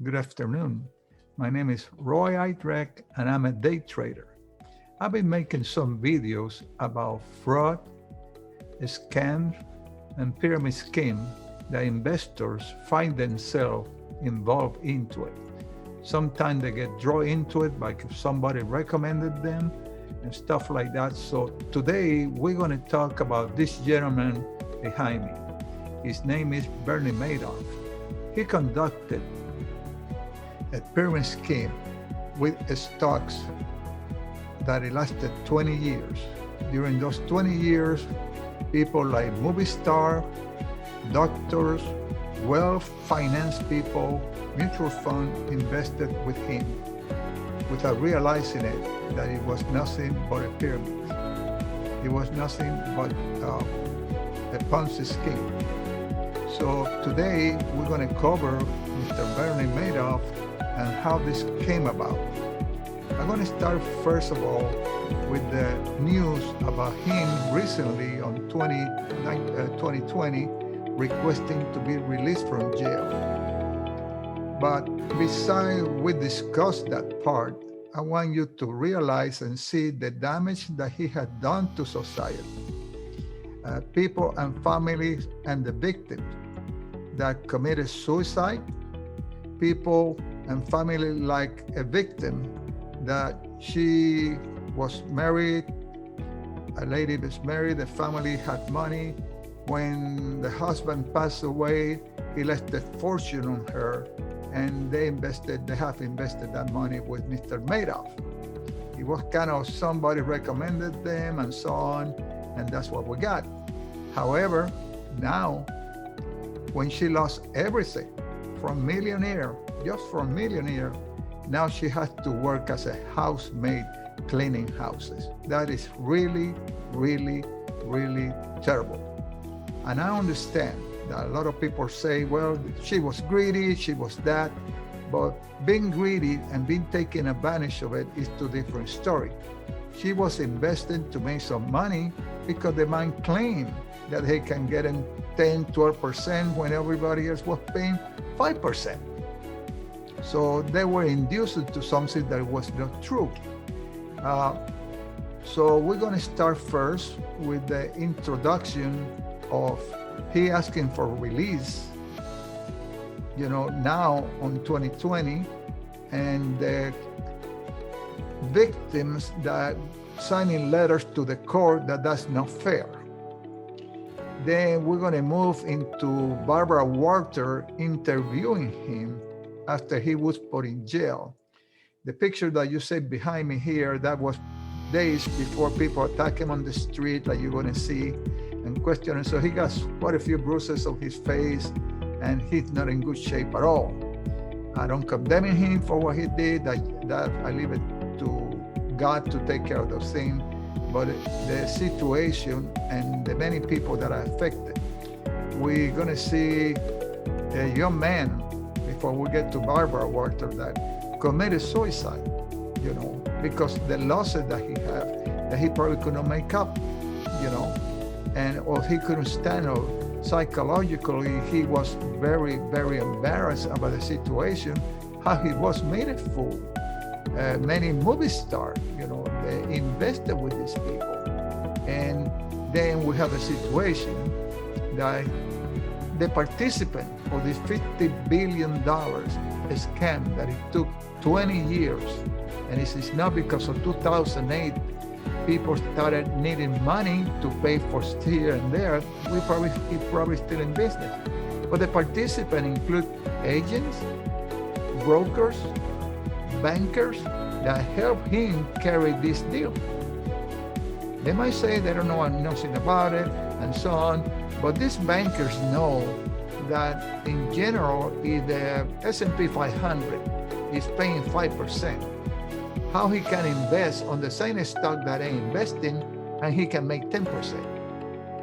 Good afternoon. My name is Roy Idrek and I'm a day trader. I've been making some videos about fraud, scams, and pyramid scheme that investors find themselves involved into it. Sometimes they get drawn into it by somebody recommended them and stuff like that. So today we're going to talk about this gentleman behind me. His name is Bernie Madoff. He conducted a pyramid scheme with stocks that it lasted 20 years. During those 20 years, people like movie stars, doctors, well-financed people, mutual fund invested with him without realizing it, that it was nothing but a pyramid. It was nothing but a Ponzi scheme. So today we're going to cover Mr. Bernie Madoff and how this came about. I'm going to start first of all with the news about him recently on 2020 requesting to be released from jail. But besides we discuss that part, I want you to realize and see the damage that he had done to society. People and families and the victims that committed suicide, people and family like a victim that she was married, a lady was married, the family had money. When the husband passed away, he left a fortune on her and they have invested that money with Mr. Madoff. It was kind of somebody recommended them and so on, and that's what we got. However, now, when she lost everything from millionaire, just from millionaire, now she has to work as a housemaid cleaning houses. That is really, really, really terrible. And I understand that a lot of people say, well, she was greedy, she was that, but being greedy and being taken advantage of it is two different stories. She was investing to make some money because the man claimed that he can get in 10, 12% when everybody else was paying 5%. So they were induced to something that was not true. So we're going to start first with the introduction of he asking for release, now on 2020, and the victims that signing letters to the court that's not fair. Then we're going to move into Barbara Walter interviewing him after he was put in jail. The picture that you see behind me here, that was days before people attack him on the street, like you're going to see, and question him. So he got quite a few bruises on his face, and he's not in good shape at all. I don't condemn him for what he did. That I leave it to God to take care of those things. But the situation and the many people that are affected, we're going to see a young man, before we get to Barbara Walter, that committed suicide, because the losses that he had, that he probably could not make up, or he couldn't stand, or psychologically, he was very, very embarrassed about the situation, how he was made a fool. Many movie stars, they invested with these people. And then we have a situation that the participant of this $50 billion scam that it took 20 years, and this is not because of 2008, people started needing money to pay for here and there, he's probably still in business. But the participants include agents, brokers, bankers that help him carry this deal. They might say they don't know nothing about it and so on, but these bankers know that in general, if the S&P 500 is paying 5%, how he can invest on the same stock that they invest in, and he can make 10%.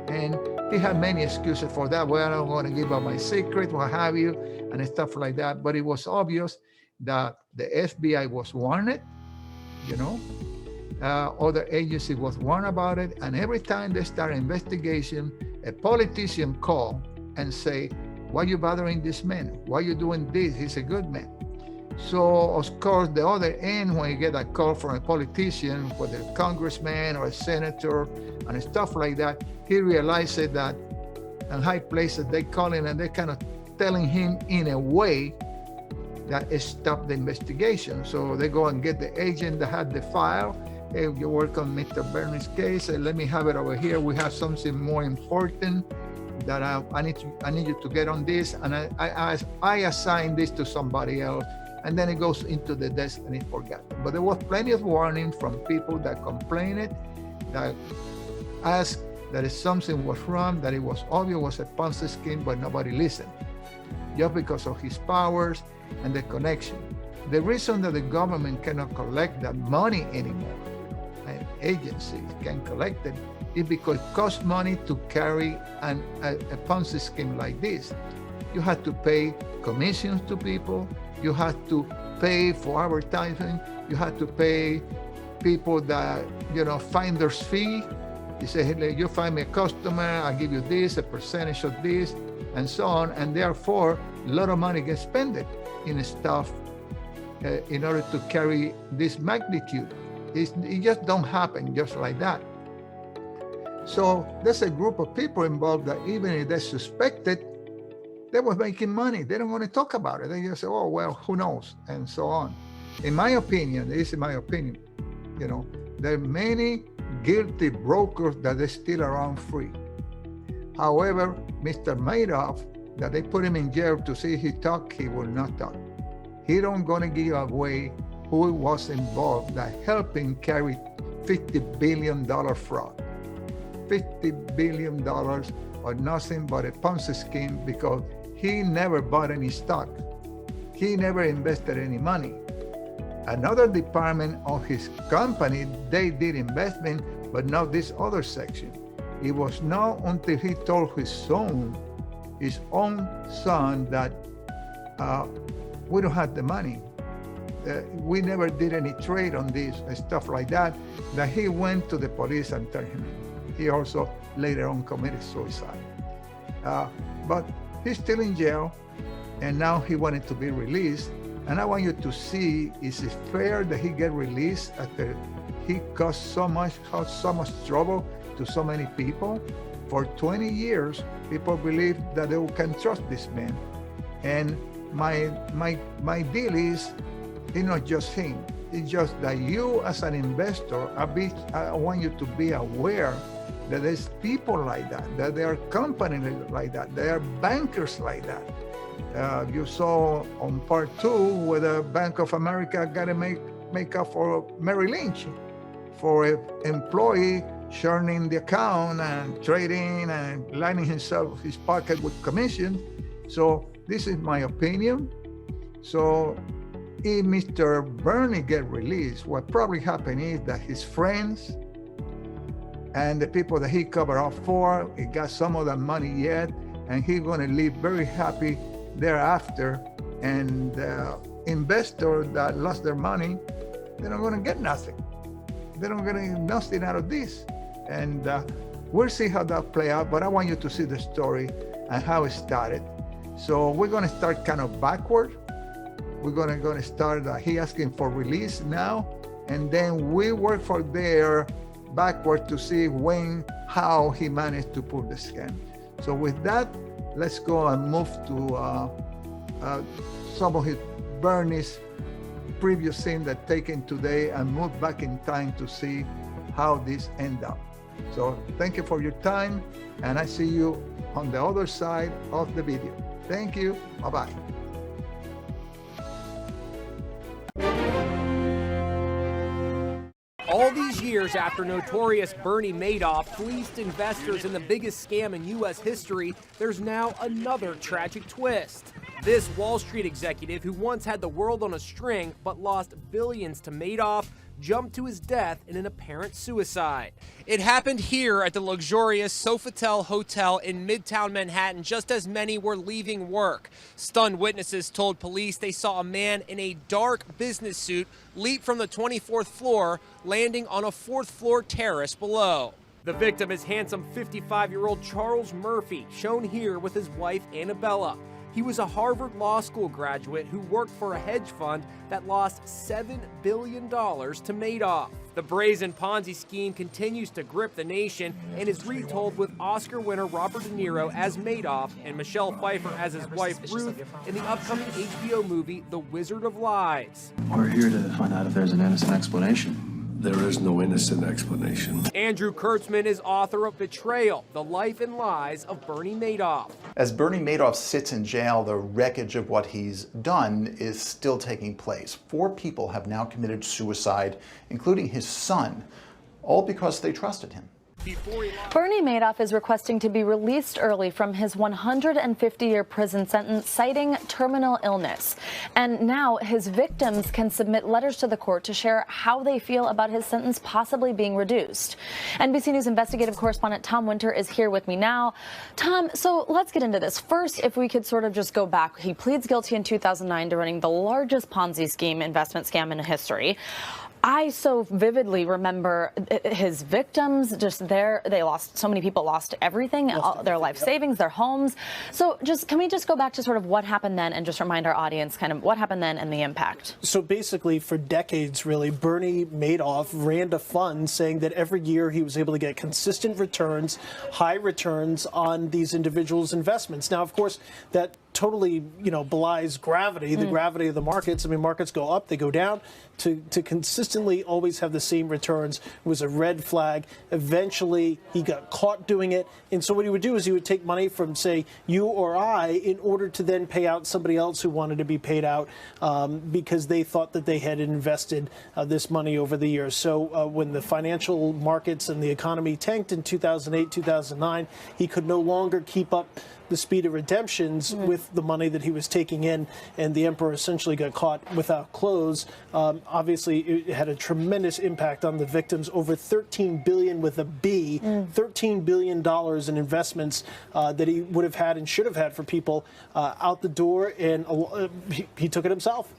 And he had many excuses for that. Well, I don't want to give up my secret, what have you, and stuff like that. But it was obvious that the FBI was warned, other agency was warned about it. And every time they start investigation, a politician call and say, why are you bothering this man? Why are you doing this? He's a good man. So, of course, the other end, when you get a call from a politician, whether a congressman or a senator and stuff like that, he realizes that in high places they call him and they're kind of telling him in a way that it stopped the investigation. So they go and get the agent that had the file. Hey, you work on Mr. Bernie's case. Let me have it over here. We have something more important that I need you to get on this, and I assign this to somebody else. And then it goes into the desk and it's forgotten. But there was plenty of warning from people that complained, that asked that if something was wrong, that it was obvious it was a Ponzi scheme, but nobody listened, just because of his powers and the connection. The reason that the government cannot collect that money anymore, and agencies can collect it, is because it costs money to carry a Ponzi scheme like this. You have to pay commissions to people. You have to pay for advertising. You have to pay people that, finder's fee. You say, hey, you find me a customer, I give you this, a percentage of this, and so on. And therefore, a lot of money gets spent in stuff in order to carry this magnitude. It just don't happen just like that. So there's a group of people involved that even if they suspected, they were making money. They don't want to talk about it. They just say, oh, well, who knows, and so on. In my opinion, this is my opinion, there are many guilty brokers that are still around free. However, Mr. Madoff, that they put him in jail to see if he talk, he will not talk. He don't gonna give away who was involved that helped him carry $50 billion fraud. $50 billion or nothing but a Ponzi scheme, because he never bought any stock. He never invested any money. Another department of his company, they did investment, but not this other section. It was not until he told his own son that we don't have the money. We never did any trade on this and stuff like that, that he went to the police and turned him in. He also later on committed suicide. But he's still in jail, and now he wanted to be released. And I want you to see, is it fair that he get released after he caused so much trouble to so many people? For 20 years, people believe that they can trust this man. And my deal is, it's not just him. It's just that you as an investor, I want you to be aware that there's people like that there are companies like that, there are bankers like that. You saw on part 2 where the Bank of America got to make up for Merrill Lynch, for an employee churning the account and trading and lining his pocket with commission. So this is my opinion. So if Mr. Bernie get released, what probably happened is that his friends and the people that he covered up for, he got some of that money yet, and he's going to live very happy thereafter. And investors that lost their money, they're not going to get nothing. They're not going to get nothing out of this. And we'll see how that play out, but I want you to see the story and how it started. So we're going to start kind of backward. We're going to start, he asking for release now, and then we work from there backward to see how he managed to pull the scam. So with that, let's go and move to some of Bernie's previous things that taken today, and move back in time to see how this end up. So thank you for your time, and I see you on the other side of the video. Thank you. Bye-bye. All these years after notorious Bernie Madoff fleeced investors in the biggest scam in U.S. history, there's now another tragic twist. This Wall Street executive, who once had the world on a string but lost billions to Madoff, jumped to his death in an apparent suicide. It happened here at the luxurious Sofitel Hotel in Midtown Manhattan just as many were leaving work. Stunned witnesses told police they saw a man in a dark business suit leap from the 24th floor, landing on a 4th floor terrace below. The victim is handsome 55-year-old Charles Murphy, shown here with his wife Annabella. He was a Harvard Law School graduate who worked for a hedge fund that lost $7 billion to Madoff. The brazen Ponzi scheme continues to grip the nation and is retold with Oscar winner Robert De Niro as Madoff and Michelle Pfeiffer as his wife Ruth in the upcoming HBO movie The Wizard of Lies. We're here to find out if there's an innocent explanation. There is no innocent explanation. Andrew Kurtzman is author of Betrayal, The Life and Lies of Bernie Madoff. As Bernie Madoff sits in jail, the wreckage of what he's done is still taking place. 4 people have now committed suicide, including his son, all because they trusted him. Bernie Madoff is requesting to be released early from his 150-year prison sentence, citing terminal illness. And now his victims can submit letters to the court to share how they feel about his sentence possibly being reduced. NBC News investigative correspondent Tom Winter is here with me now. Tom, so let's get into this. First, if we could sort of just go back, he pleads guilty in 2009 to running the largest Ponzi scheme investment scam in history. I so vividly remember his victims just there. They lost, so many people lost everything, their life savings, their homes. So can we just go back to sort of what happened then and just remind our audience kind of what happened then and the impact? So basically for decades, really, Bernie Madoff ran a fund saying that every year he was able to get consistent returns, high returns on these individuals' investments. Now, of course, that totally, belies gravity, the gravity of the markets. I mean, markets go up, they go down. To consistently always have the same returns was a red flag. Eventually, he got caught doing it. And so what he would do is he would take money from, say, you or I in order to then pay out somebody else who wanted to be paid out because they thought that they had invested this money over the years. So when the financial markets and the economy tanked in 2008, 2009, he could no longer keep up the speed of redemptions with the money that he was taking in, and the emperor essentially got caught without clothes. Obviously, it had a tremendous impact on the victims. Over $13 billion with a B, $13 billion in investments that he would have had and should have had for people out the door, and he took it himself.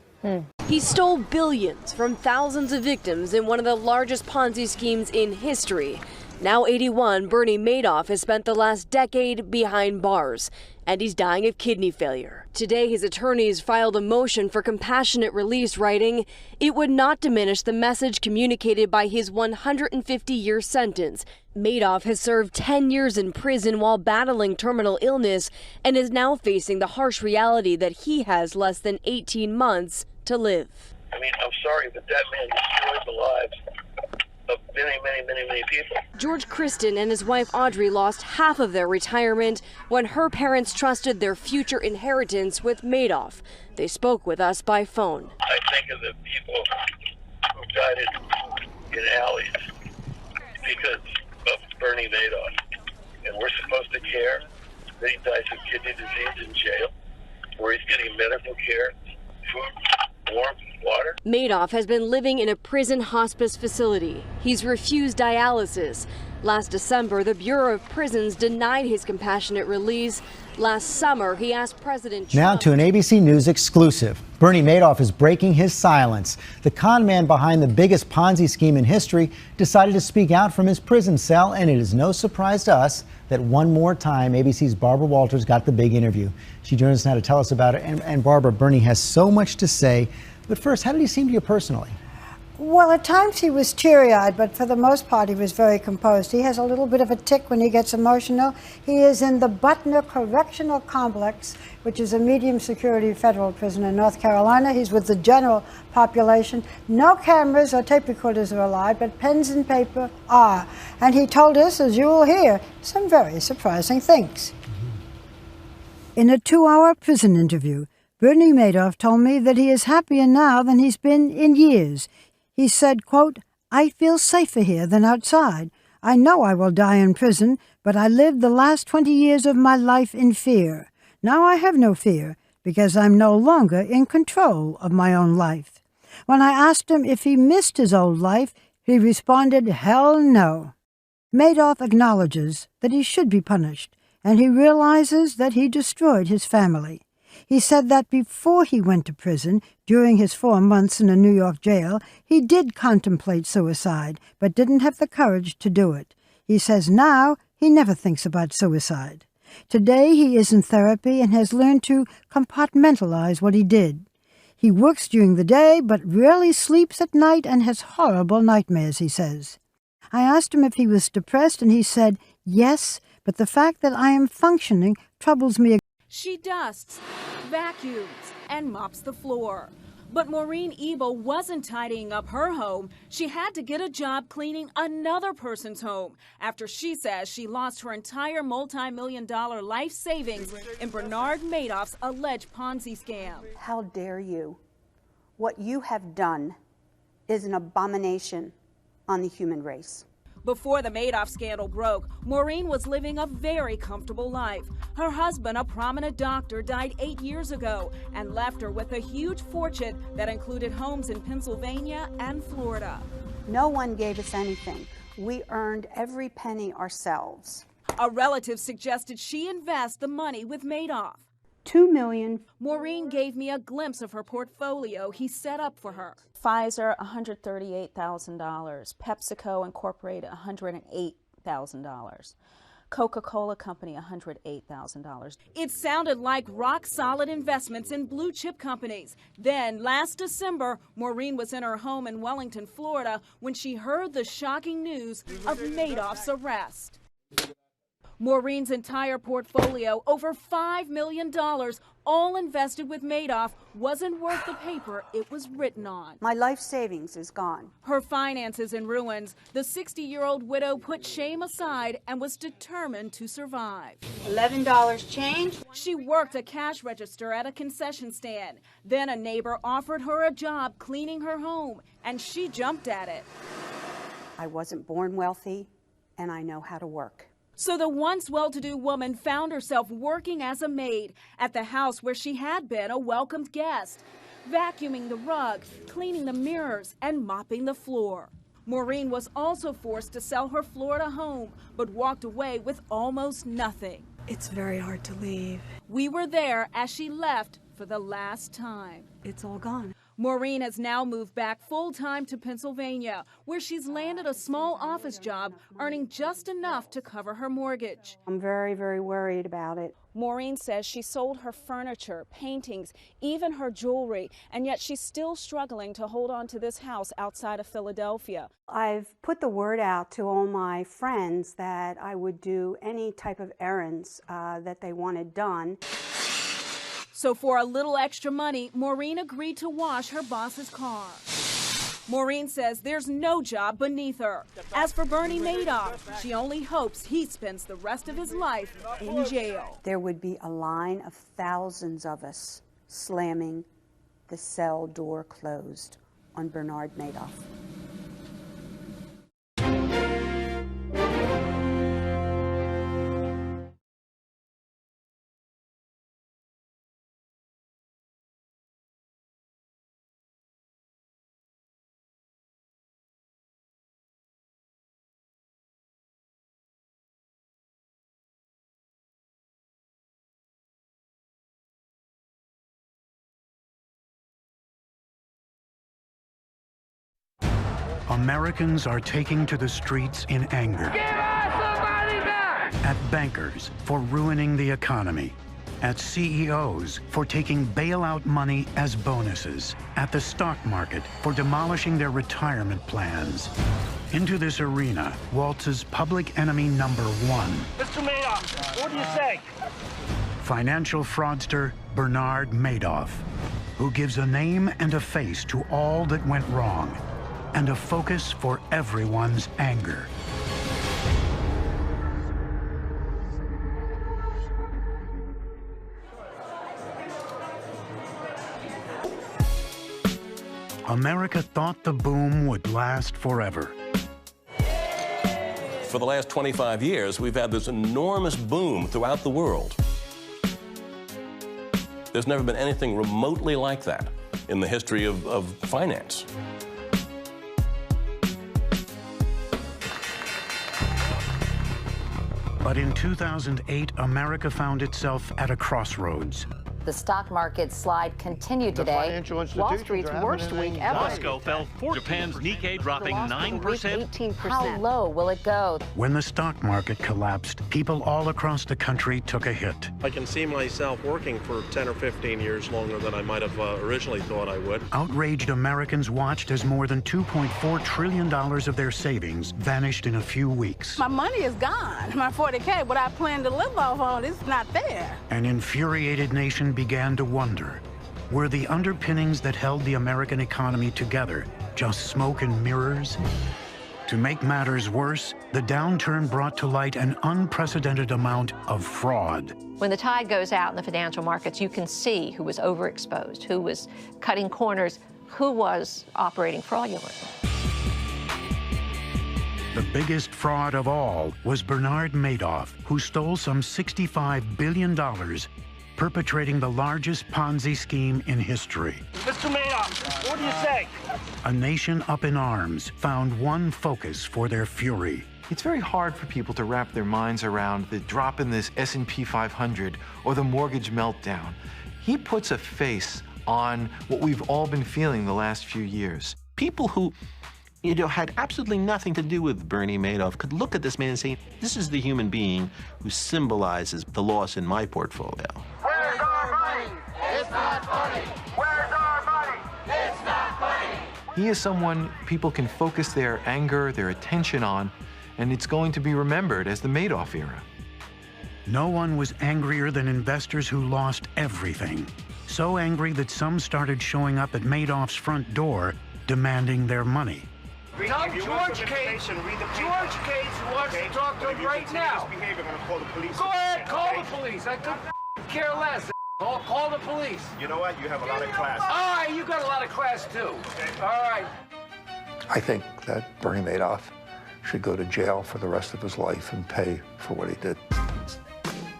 He stole billions from thousands of victims in one of the largest Ponzi schemes in history. Now 81, Bernie Madoff has spent the last decade behind bars, and he's dying of kidney failure. Today, his attorneys filed a motion for compassionate release, writing, "It would not diminish the message communicated by his 150-year sentence. Madoff has served 10 years in prison while battling terminal illness and is now facing the harsh reality that he has less than 18 months to live." I mean, I'm sorry, but that man destroyed the lives of many people. George Kristen and his wife Audrey lost half of their retirement when her parents trusted their future inheritance with Madoff. They spoke with us by phone. I think of the people who died in alleys because of Bernie Madoff. And we're supposed to care that he dies of kidney disease in jail, where he's getting medical care, food, warmth, water. Madoff has been living in a prison hospice facility. He's refused dialysis. Last December, the Bureau of Prisons denied his compassionate release. Last summer, he asked President Trump. Now to an ABC News exclusive. Bernie Madoff is breaking his silence. The con man behind the biggest Ponzi scheme in history decided to speak out from his prison cell, and it is no surprise to us that one more time ABC's Barbara Walters got the big interview. She joins us now to tell us about it. And Barbara, Bernie has so much to say. But first, how did he seem to you personally? Well, at times he was teary-eyed, but for the most part he was very composed. He has a little bit of a tic when he gets emotional. He is in the Butner Correctional Complex, which is a medium-security federal prison in North Carolina. He's with the general population. No cameras or tape recorders are allowed, but pens and paper are. And he told us, as you will hear, some very surprising things. In a 2-hour prison interview, Bernie Madoff told me that he is happier now than he's been in years. He said, quote, "I feel safer here than outside. I know I will die in prison, but I lived the last 20 years of my life in fear. Now I have no fear because I'm no longer in control of my own life." When I asked him if he missed his old life, he responded, "Hell no." Madoff acknowledges that he should be punished, and he realizes that he destroyed his family. He said that before he went to prison, during his 4 months in a New York jail, he did contemplate suicide, but didn't have the courage to do it. He says now he never thinks about suicide. Today he is in therapy and has learned to compartmentalize what he did. He works during the day but rarely sleeps at night and has horrible nightmares, he says. I asked him if he was depressed and he said, yes, but the fact that I am functioning troubles me. She dusts, vacuums, and mops the floor. But Maureen Ebel wasn't tidying up her home. She had to get a job cleaning another person's home after she says she lost her entire multi-million-dollar life savings in Bernard Madoff's alleged Ponzi scam. How dare you? What you have done is an abomination on the human race. Before the Madoff scandal broke, Maureen was living a very comfortable life. Her husband, a prominent doctor, died 8 years ago and left her with a huge fortune that included homes in Pennsylvania and Florida. No one gave us anything. We earned every penny ourselves. A relative suggested she invest the money with Madoff. $2 million. Maureen gave me a glimpse of her portfolio he set up for her. Pfizer, $138,000. PepsiCo Incorporated, $108,000. Coca-Cola Company, $108,000. It sounded like rock-solid investments in blue-chip companies. Then, last December, Maureen was in her home in Wellington, Florida, when she heard the shocking news of Madoff's arrest. Maureen's entire portfolio, over $5 million, all invested with Madoff, wasn't worth the paper it was written on. My life savings is gone. Her finances in ruins, the 60-year-old widow put shame aside and was determined to survive. $11 change. She worked a cash register at a concession stand. Then a neighbor offered her a job cleaning her home, and she jumped at it. I wasn't born wealthy, and I know how to work. So the once well-to-do woman found herself working as a maid at the house where she had been a welcomed guest, vacuuming the rug, cleaning the mirrors, and mopping the floor. Maureen was also forced to sell her Florida home, but walked away with almost nothing. It's very hard to leave. We were there as she left for the last time. It's all gone. Maureen has now moved back full-time to Pennsylvania, where she's landed a small office job, earning just enough to cover her mortgage. I'm very, very worried about it. Maureen says she sold her furniture, paintings, even her jewelry, and yet she's still struggling to hold on to this house outside of Philadelphia. I've put the word out to all my friends that I would do any type of errands that they wanted done. So for a little extra money, Maureen agreed to wash her boss's car. Maureen says there's no job beneath her. As for Bernie Madoff, she only hopes he spends the rest of his life in jail. There would be a line of thousands of us slamming the cell door closed on Bernard Madoff. Americans are taking to the streets in anger. Give us the money back! At bankers for ruining the economy. At CEOs for taking bailout money as bonuses. At the stock market for demolishing their retirement plans. Into this arena waltzes public enemy number one. Mr. Madoff, what do you say? Financial fraudster Bernard Madoff, who gives a name and a face to all that went wrong, and a focus for everyone's anger. America thought the boom would last forever. For the last 25 years, we've had this enormous boom throughout the world. There's never been anything remotely like that in the history of finance. But in 2008, America found itself at a crossroads. The stock market slide continued today. Wall Street's worst week ever. Moscow fell 14%. Japan's Nikkei dropping 9%. 18%. How low will it go? When the stock market collapsed, people all across the country took a hit. I can see myself working for 10 or 15 years longer than I might have originally thought I would. Outraged Americans watched as more than $2.4 trillion of their savings vanished in a few weeks. My money is gone. My 40K, what I plan to live off on, is not there. An infuriated nation began to wonder, were the underpinnings that held the American economy together just smoke and mirrors? To make matters worse, the downturn brought to light an unprecedented amount of fraud. When the tide goes out in the financial markets, you can see who was overexposed, who was cutting corners, who was operating fraudulently. The biggest fraud of all was Bernard Madoff, who stole some $65 billion, perpetrating the largest Ponzi scheme in history. Mr. Madoff, what do you say? A nation up in arms found one focus for their fury. It's very hard for people to wrap their minds around the drop in this S&P 500 or the mortgage meltdown. He puts a face on what we've all been feeling the last few years. People who had absolutely nothing to do with Bernie Madoff could look at this man and say, this is the human being who symbolizes the loss in my portfolio. Where's our money? It's not funny. Where's our money? It's not funny. He is someone people can focus their anger, their attention on, and it's going to be remembered as the Madoff era. No one was angrier than investors who lost everything. So angry that some started showing up at Madoff's front door demanding their money. Tell George Cates wants to talk to him right now. Go ahead, call the police. I could care less. Call the police. You know what? You have a lot of class. All right, you got a lot of class too. All right. I think that Bernie Madoff should go to jail for the rest of his life and pay for what he did.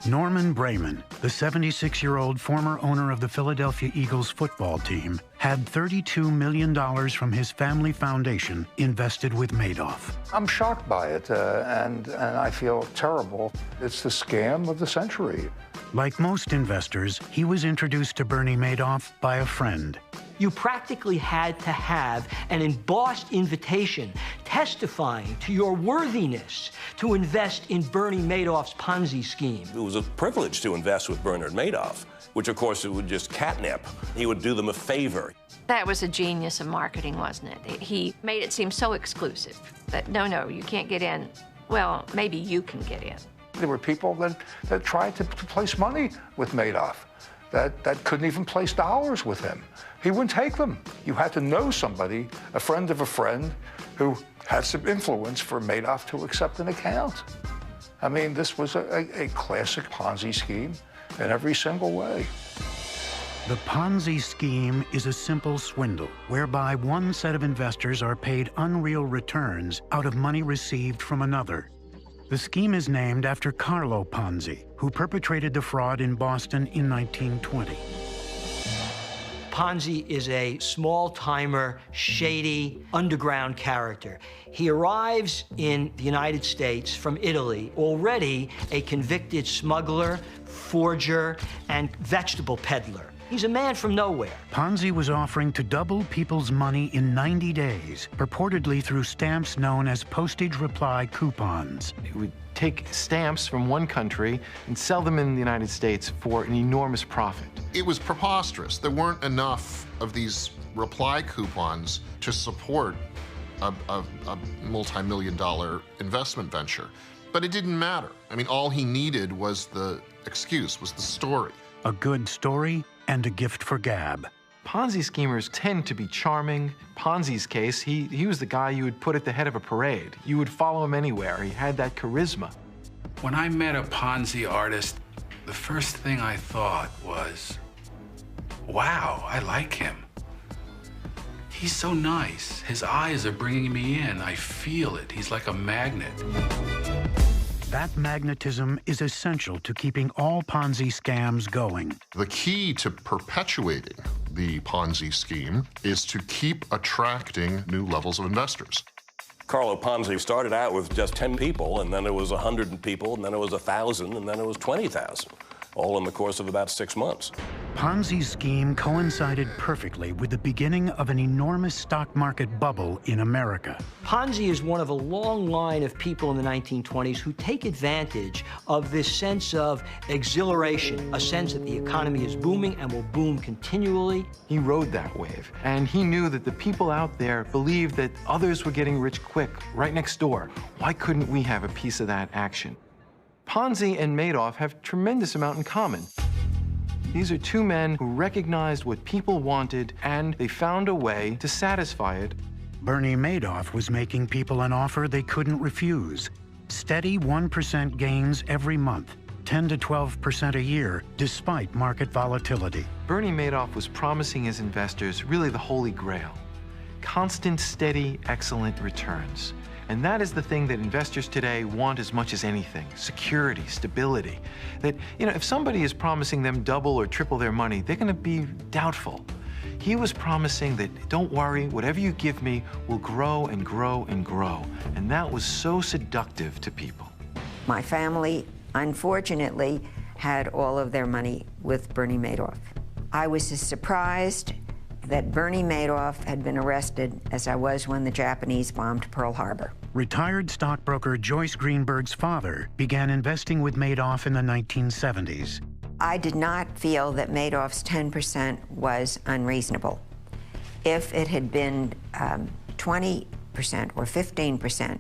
Norman Brayman, the 76-year-old former owner of the Philadelphia Eagles football team, had $32 million from his family foundation invested with Madoff. I'm shocked by it, and I feel terrible. It's the scam of the century. Like most investors, he was introduced to Bernie Madoff by a friend. You practically had to have an embossed invitation testifying to your worthiness to invest in Bernie Madoff's Ponzi scheme. It was a privilege to invest with Bernard Madoff, which of course it would just catnip. He would do them a favor. That was a genius of marketing, wasn't it? He made it seem so exclusive that, no, you can't get in. Well, maybe you can get in. There were people that tried to place money with Madoff that couldn't even place dollars with him. He wouldn't take them. You had to know somebody, a friend of a friend, who had some influence for Madoff to accept an account. I mean, this was a classic Ponzi scheme in every single way. The Ponzi scheme is a simple swindle whereby one set of investors are paid unreal returns out of money received from another. The scheme is named after Carlo Ponzi, who perpetrated the fraud in Boston in 1920. Ponzi is a small-timer, shady, underground character. He arrives in the United States from Italy, already a convicted smuggler, forger, and vegetable peddler. He's a man from nowhere. Ponzi was offering to double people's money in 90 days, purportedly through stamps known as postage reply coupons. He would take stamps from one country and sell them in the United States for an enormous profit. It was preposterous. There weren't enough of these reply coupons to support a multi-million-dollar investment venture. But it didn't matter. I mean, all he needed was the excuse, was the story. A good story and a gift for gab. Ponzi schemers tend to be charming. Ponzi's case, he was the guy you would put at the head of a parade. You would follow him anywhere. He had that charisma. When I met a Ponzi artist, the first thing I thought was, wow, I like him. He's so nice. His eyes are bringing me in. I feel it. He's like a magnet. That magnetism is essential to keeping all Ponzi scams going. The key to perpetuating the Ponzi scheme is to keep attracting new levels of investors. Carlo Ponzi started out with just 10 people, and then it was 100 people, and then it was 1,000, and then it was 20,000. all in the course of about 6 months. Ponzi's scheme coincided perfectly with the beginning of an enormous stock market bubble in America. Ponzi is one of a long line of people in the 1920s who take advantage of this sense of exhilaration, a sense that the economy is booming and will boom continually. He rode that wave, and he knew that the people out there believed that others were getting rich quick, right next door. Why couldn't we have a piece of that action? Ponzi and Madoff have a tremendous amount in common. These are two men who recognized what people wanted, and they found a way to satisfy it. Bernie Madoff was making people an offer they couldn't refuse. Steady 1% gains every month, 10 to 12% a year, despite market volatility. Bernie Madoff was promising his investors really the holy grail: constant, steady, excellent returns. And that is the thing that investors today want as much as anything: security, stability. That, if somebody is promising them double or triple their money, they're going to be doubtful. He was promising that, don't worry, whatever you give me will grow and grow and grow. And that was so seductive to people. My family, unfortunately, had all of their money with Bernie Madoff. I was as surprised that Bernie Madoff had been arrested as I was when the Japanese bombed Pearl Harbor. Retired stockbroker Joyce Greenberg's father began investing with Madoff in the 1970s. I did not feel that Madoff's 10% was unreasonable. If it had been 20% or 15%,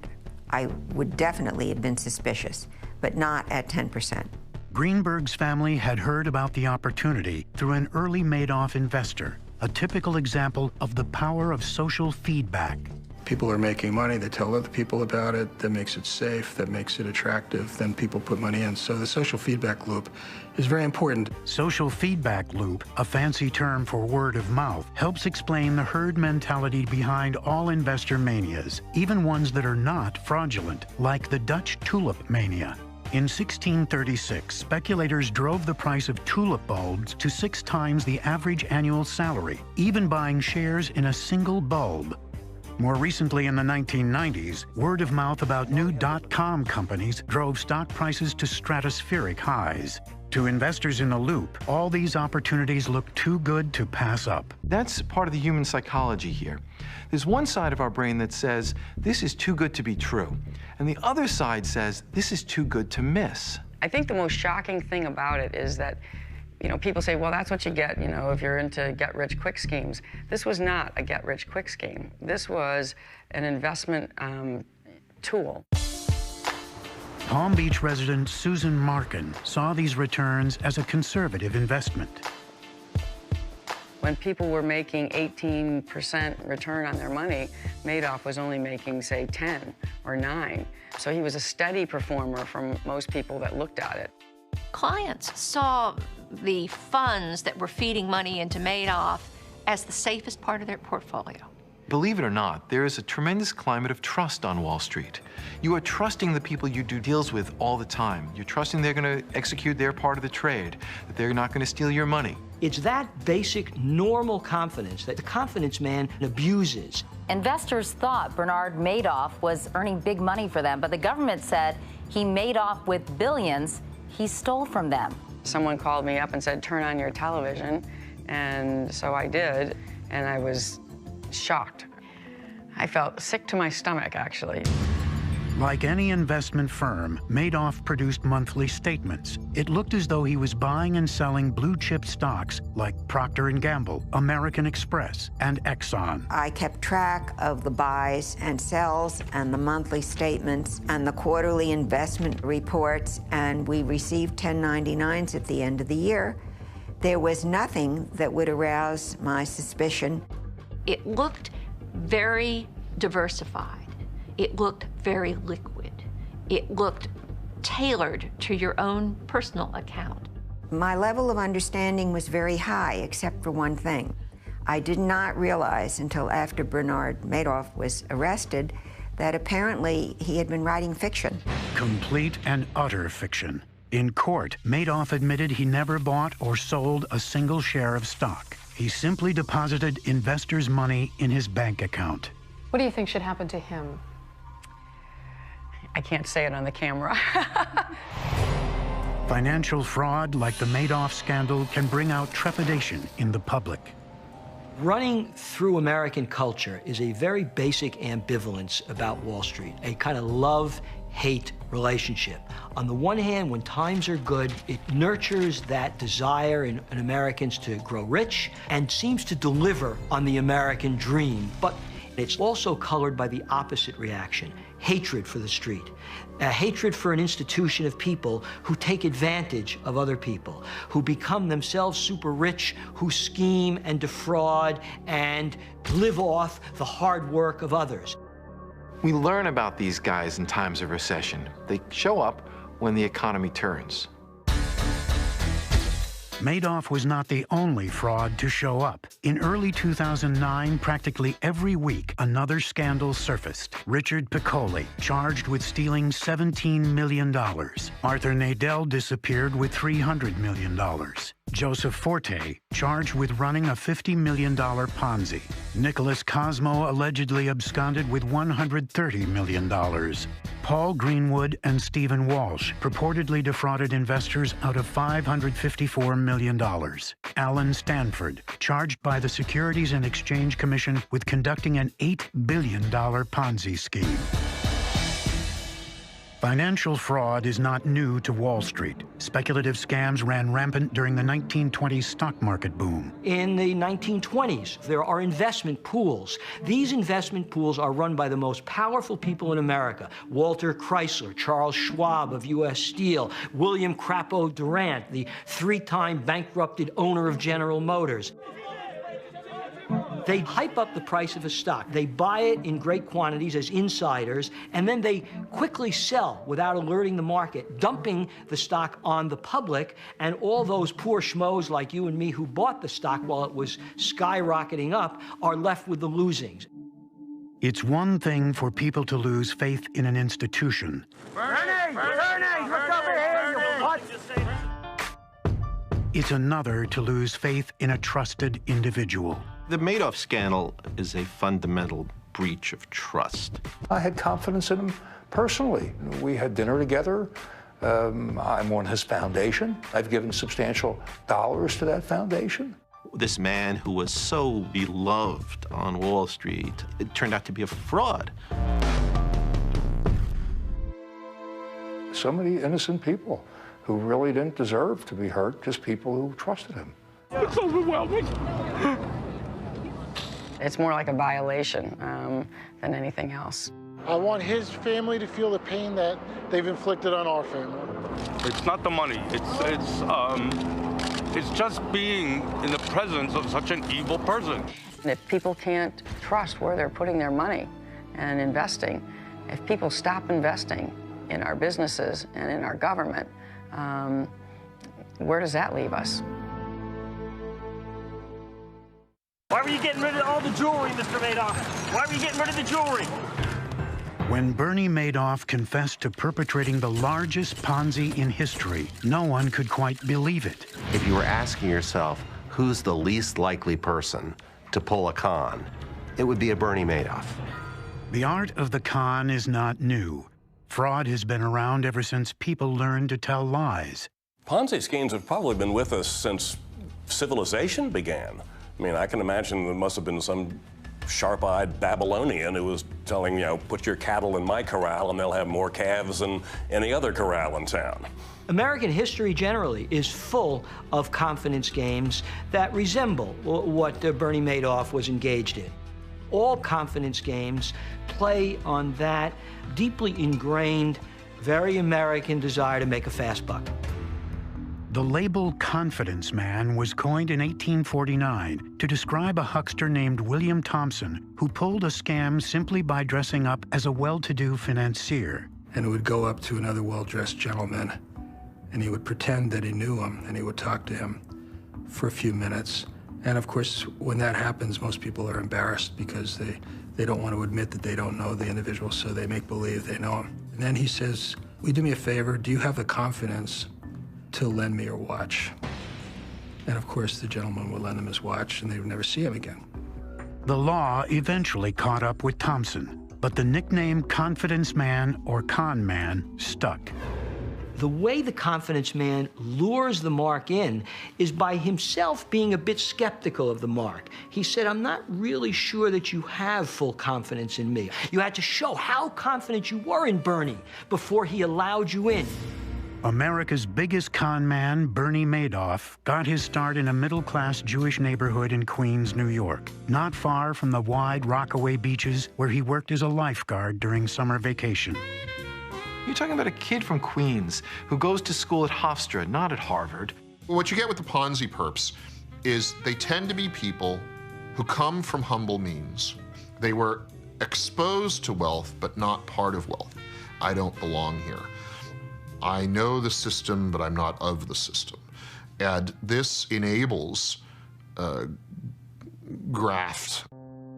I would definitely have been suspicious, but not at 10%. Greenberg's family had heard about the opportunity through an early Madoff investor, a typical example of the power of social feedback. People are making money, they tell other people about it, that makes it safe, that makes it attractive, then people put money in. So the social feedback loop is very important. Social feedback loop, a fancy term for word of mouth, helps explain the herd mentality behind all investor manias, even ones that are not fraudulent, like the Dutch tulip mania. In 1636, speculators drove the price of tulip bulbs to 6 times the average annual salary, even buying shares in a single bulb. More recently, in the 1990s, word of mouth about new .com companies drove stock prices to stratospheric highs. To investors in the loop, all these opportunities look too good to pass up. That's part of the human psychology here. There's one side of our brain that says, this is too good to be true. And the other side says, this is too good to miss. I think the most shocking thing about it is that, people say, well, that's what you get, if you're into get-rich-quick schemes. This was not a get-rich-quick scheme. This was an investment tool. Palm Beach resident Susan Markin saw these returns as a conservative investment. When people were making 18% return on their money, Madoff was only making, say, 10 or 9. So he was a steady performer from most people that looked at it. Clients saw the funds that were feeding money into Madoff as the safest part of their portfolio. Believe it or not, there is a tremendous climate of trust on Wall Street. You are trusting the people you do deals with all the time. You're trusting they're going to execute their part of the trade, that they're not going to steal your money. It's that basic, normal confidence that the confidence man abuses. Investors thought Bernard Madoff was earning big money for them, but the government said he made off with billions he stole from them. Someone called me up and said, turn on your television, and so I did, and I was shocked. I felt sick to my stomach, actually. Like any investment firm, Madoff produced monthly statements. It looked as though he was buying and selling blue-chip stocks like Procter & Gamble, American Express, and Exxon. I kept track of the buys and sells and the monthly statements and the quarterly investment reports, and we received 1099s at the end of the year. There was nothing that would arouse my suspicion. It looked very diversified. It looked very liquid. It looked tailored to your own personal account. My level of understanding was very high, except for one thing. I did not realize until after Bernard Madoff was arrested that apparently he had been writing fiction. Complete and utter fiction. In court, Madoff admitted he never bought or sold a single share of stock. He simply deposited investors' money in his bank account. What do you think should happen to him? I can't say it on the camera. Financial fraud like the Madoff scandal can bring out trepidation in the public. Running through American culture is a very basic ambivalence about Wall Street, a kind of love-hate relationship. On the one hand, when times are good, it nurtures that desire in Americans to grow rich and seems to deliver on the American dream. But it's also colored by the opposite reaction, hatred for the street, hatred for an institution of people who take advantage of other people, who become themselves super rich, who scheme and defraud and live off the hard work of others. We learn about these guys in times of recession. They show up when the economy turns. Madoff was not the only fraud to show up. In early 2009, practically every week, another scandal surfaced. Richard Piccoli, charged with stealing $17 million. Arthur Nadel disappeared with $300 million. Joseph Forte, charged with running a $50 million Ponzi. Nicholas Cosmo allegedly absconded with $130 million. Paul Greenwood and Stephen Walsh purportedly defrauded investors out of $554 million. Alan Stanford, charged by the Securities and Exchange Commission with conducting an $8 billion Ponzi scheme. Financial fraud is not new to Wall Street. Speculative scams ran rampant during the 1920s stock market boom. In the 1920s, there are investment pools. These investment pools are run by the most powerful people in America. Walter Chrysler, Charles Schwab of U.S. Steel, William Crapo Durant, the three-time bankrupted owner of General Motors. They hype up the price of a stock. They buy it in great quantities as insiders, and then they quickly sell without alerting the market, dumping the stock on the public, and all those poor schmoes like you and me who bought the stock while it was skyrocketing up are left with the losings. It's one thing for people to lose faith in an institution. Bernie, look over here, you what? It's another to lose faith in a trusted individual. The Madoff scandal is a fundamental breach of trust. I had confidence in him personally. We had dinner together. I'm on his foundation. I've given substantial dollars to that foundation. This man who was so beloved on Wall Street, it turned out to be a fraud. So many innocent people who really didn't deserve to be hurt, just people who trusted him. It's overwhelming. It's more like a violation than anything else. I want his family to feel the pain that they've inflicted on our family. It's not the money. It's just being in the presence of such an evil person. And if people can't trust where they're putting their money and investing, if people stop investing in our businesses and in our government, where does that leave us? Why were you getting rid of all the jewelry, Mr. Madoff? Why were you getting rid of the jewelry? When Bernie Madoff confessed to perpetrating the largest Ponzi in history, no one could quite believe it. If you were asking yourself, who's the least likely person to pull a con, it would be a Bernie Madoff. The art of the con is not new. Fraud has been around ever since people learned to tell lies. Ponzi schemes have probably been with us since civilization began. I mean, I can imagine there must have been some sharp-eyed Babylonian who was telling, put your cattle in my corral and they'll have more calves than any other corral in town. American history generally is full of confidence games that resemble what Bernie Madoff was engaged in. All confidence games play on that deeply ingrained, very American desire to make a fast buck. The label confidence man was coined in 1849 to describe a huckster named William Thompson who pulled a scam simply by dressing up as a well-to-do financier. And would go up to another well-dressed gentleman, and he would pretend that he knew him, and he would talk to him for a few minutes. And of course, when that happens, most people are embarrassed because they don't want to admit that they don't know the individual, so they make believe they know him. And then he says, will you do me a favor? Do you have the confidence to lend me your watch? And of course, the gentleman would lend him his watch, and they would never see him again. The law eventually caught up with Thompson, but the nickname confidence man or con man stuck. The way the confidence man lures the mark in is by himself being a bit skeptical of the mark. He said, I'm not really sure that you have full confidence in me. You had to show how confident you were in Bernie before he allowed you in. America's biggest con man, Bernie Madoff, got his start in a middle-class Jewish neighborhood in Queens, New York, not far from the wide Rockaway beaches where he worked as a lifeguard during summer vacation. You're talking about a kid from Queens who goes to school at Hofstra, not at Harvard. What you get with the Ponzi perps is they tend to be people who come from humble means. They were exposed to wealth, but not part of wealth. I don't belong here. I know the system, but I'm not of the system. And this enables graft.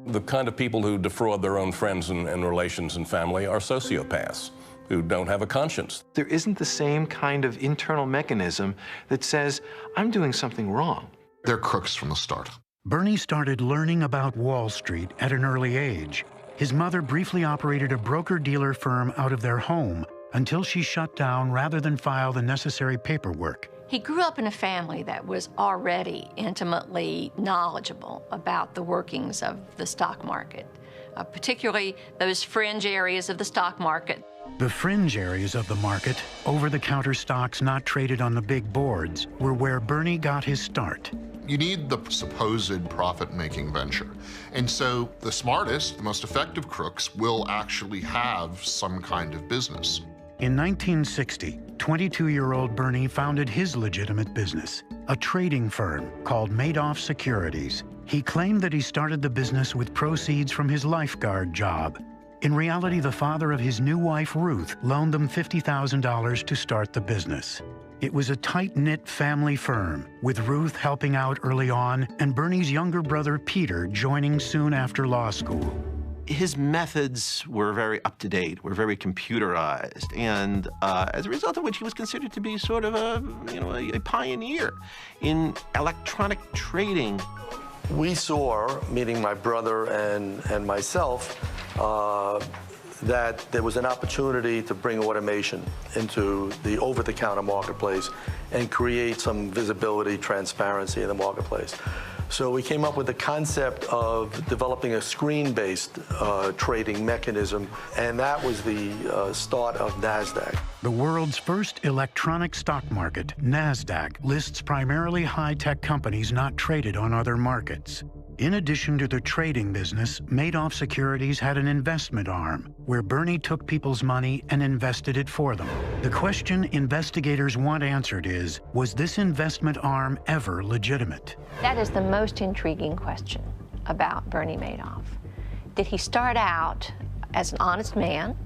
The kind of people who defraud their own friends and relations and family are sociopaths who don't have a conscience. There isn't the same kind of internal mechanism that says, I'm doing something wrong. They're crooks from the start. Bernie started learning about Wall Street at an early age. His mother briefly operated a broker-dealer firm out of their home until she shut down rather than file the necessary paperwork. He grew up in a family that was already intimately knowledgeable about the workings of the stock market, particularly those fringe areas of the stock market. The fringe areas of the market, over-the-counter stocks not traded on the big boards, were where Bernie got his start. You need the supposed profit-making venture. And so the smartest, the most effective crooks will actually have some kind of business. In 1960, 22-year-old Bernie founded his legitimate business, a trading firm called Madoff Securities. He claimed that he started the business with proceeds from his lifeguard job. In reality, the father of his new wife, Ruth, loaned them $50,000 to start the business. It was a tight-knit family firm, with Ruth helping out early on and Bernie's younger brother, Peter, joining soon after law school. His methods were very up-to-date, were very computerized, and as a result of which he was considered to be sort of a pioneer in electronic trading. We saw, meaning my brother and myself, that there was an opportunity to bring automation into the over-the-counter marketplace and create some visibility, transparency in the marketplace. So we came up with the concept of developing a screen-based trading mechanism, and that was the start of NASDAQ. The world's first electronic stock market, NASDAQ, lists primarily high-tech companies not traded on other markets. In addition to the trading business, Madoff Securities had an investment arm where Bernie took people's money and invested it for them. The question investigators want answered is, was this investment arm ever legitimate? That is the most intriguing question about Bernie Madoff. Did he start out as an honest man,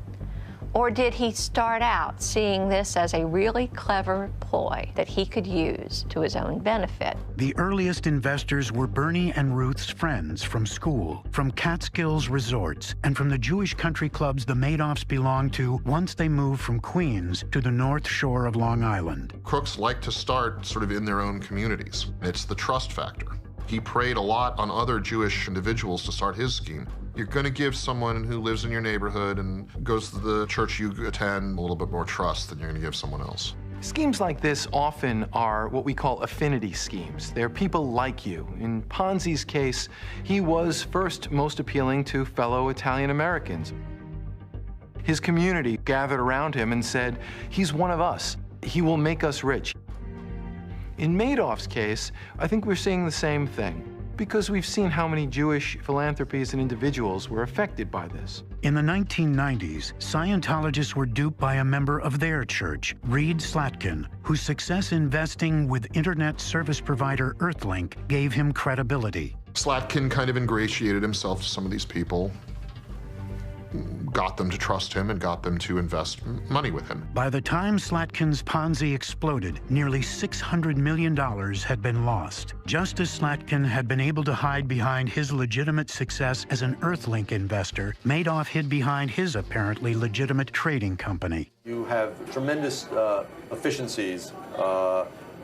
or did he start out seeing this as a really clever ploy that he could use to his own benefit? The earliest investors were Bernie and Ruth's friends from school, from Catskills resorts, and from the Jewish country clubs the Madoffs belonged to once they moved from Queens to the North Shore of Long Island. Crooks like to start sort of in their own communities. It's the trust factor. He preyed a lot on other Jewish individuals to start his scheme. You're going to give someone who lives in your neighborhood and goes to the church you attend a little bit more trust than you're going to give someone else. Schemes like this often are what we call affinity schemes. They're people like you. In Ponzi's case, he was first most appealing to fellow Italian Americans. His community gathered around him and said, he's one of us. He will make us rich. In Madoff's case, I think we're seeing the same thing, because we've seen how many Jewish philanthropies and individuals were affected by this. In the 1990s, Scientologists were duped by a member of their church, Reed Slatkin, whose success investing with internet service provider Earthlink gave him credibility. Slatkin kind of ingratiated himself to some of these people, got them to trust him and got them to invest money with him. By the time Slatkin's Ponzi exploded, nearly $600 million had been lost. Just as Slatkin had been able to hide behind his legitimate success as an Earthlink investor, Madoff hid behind his apparently legitimate trading company. You have tremendous efficiencies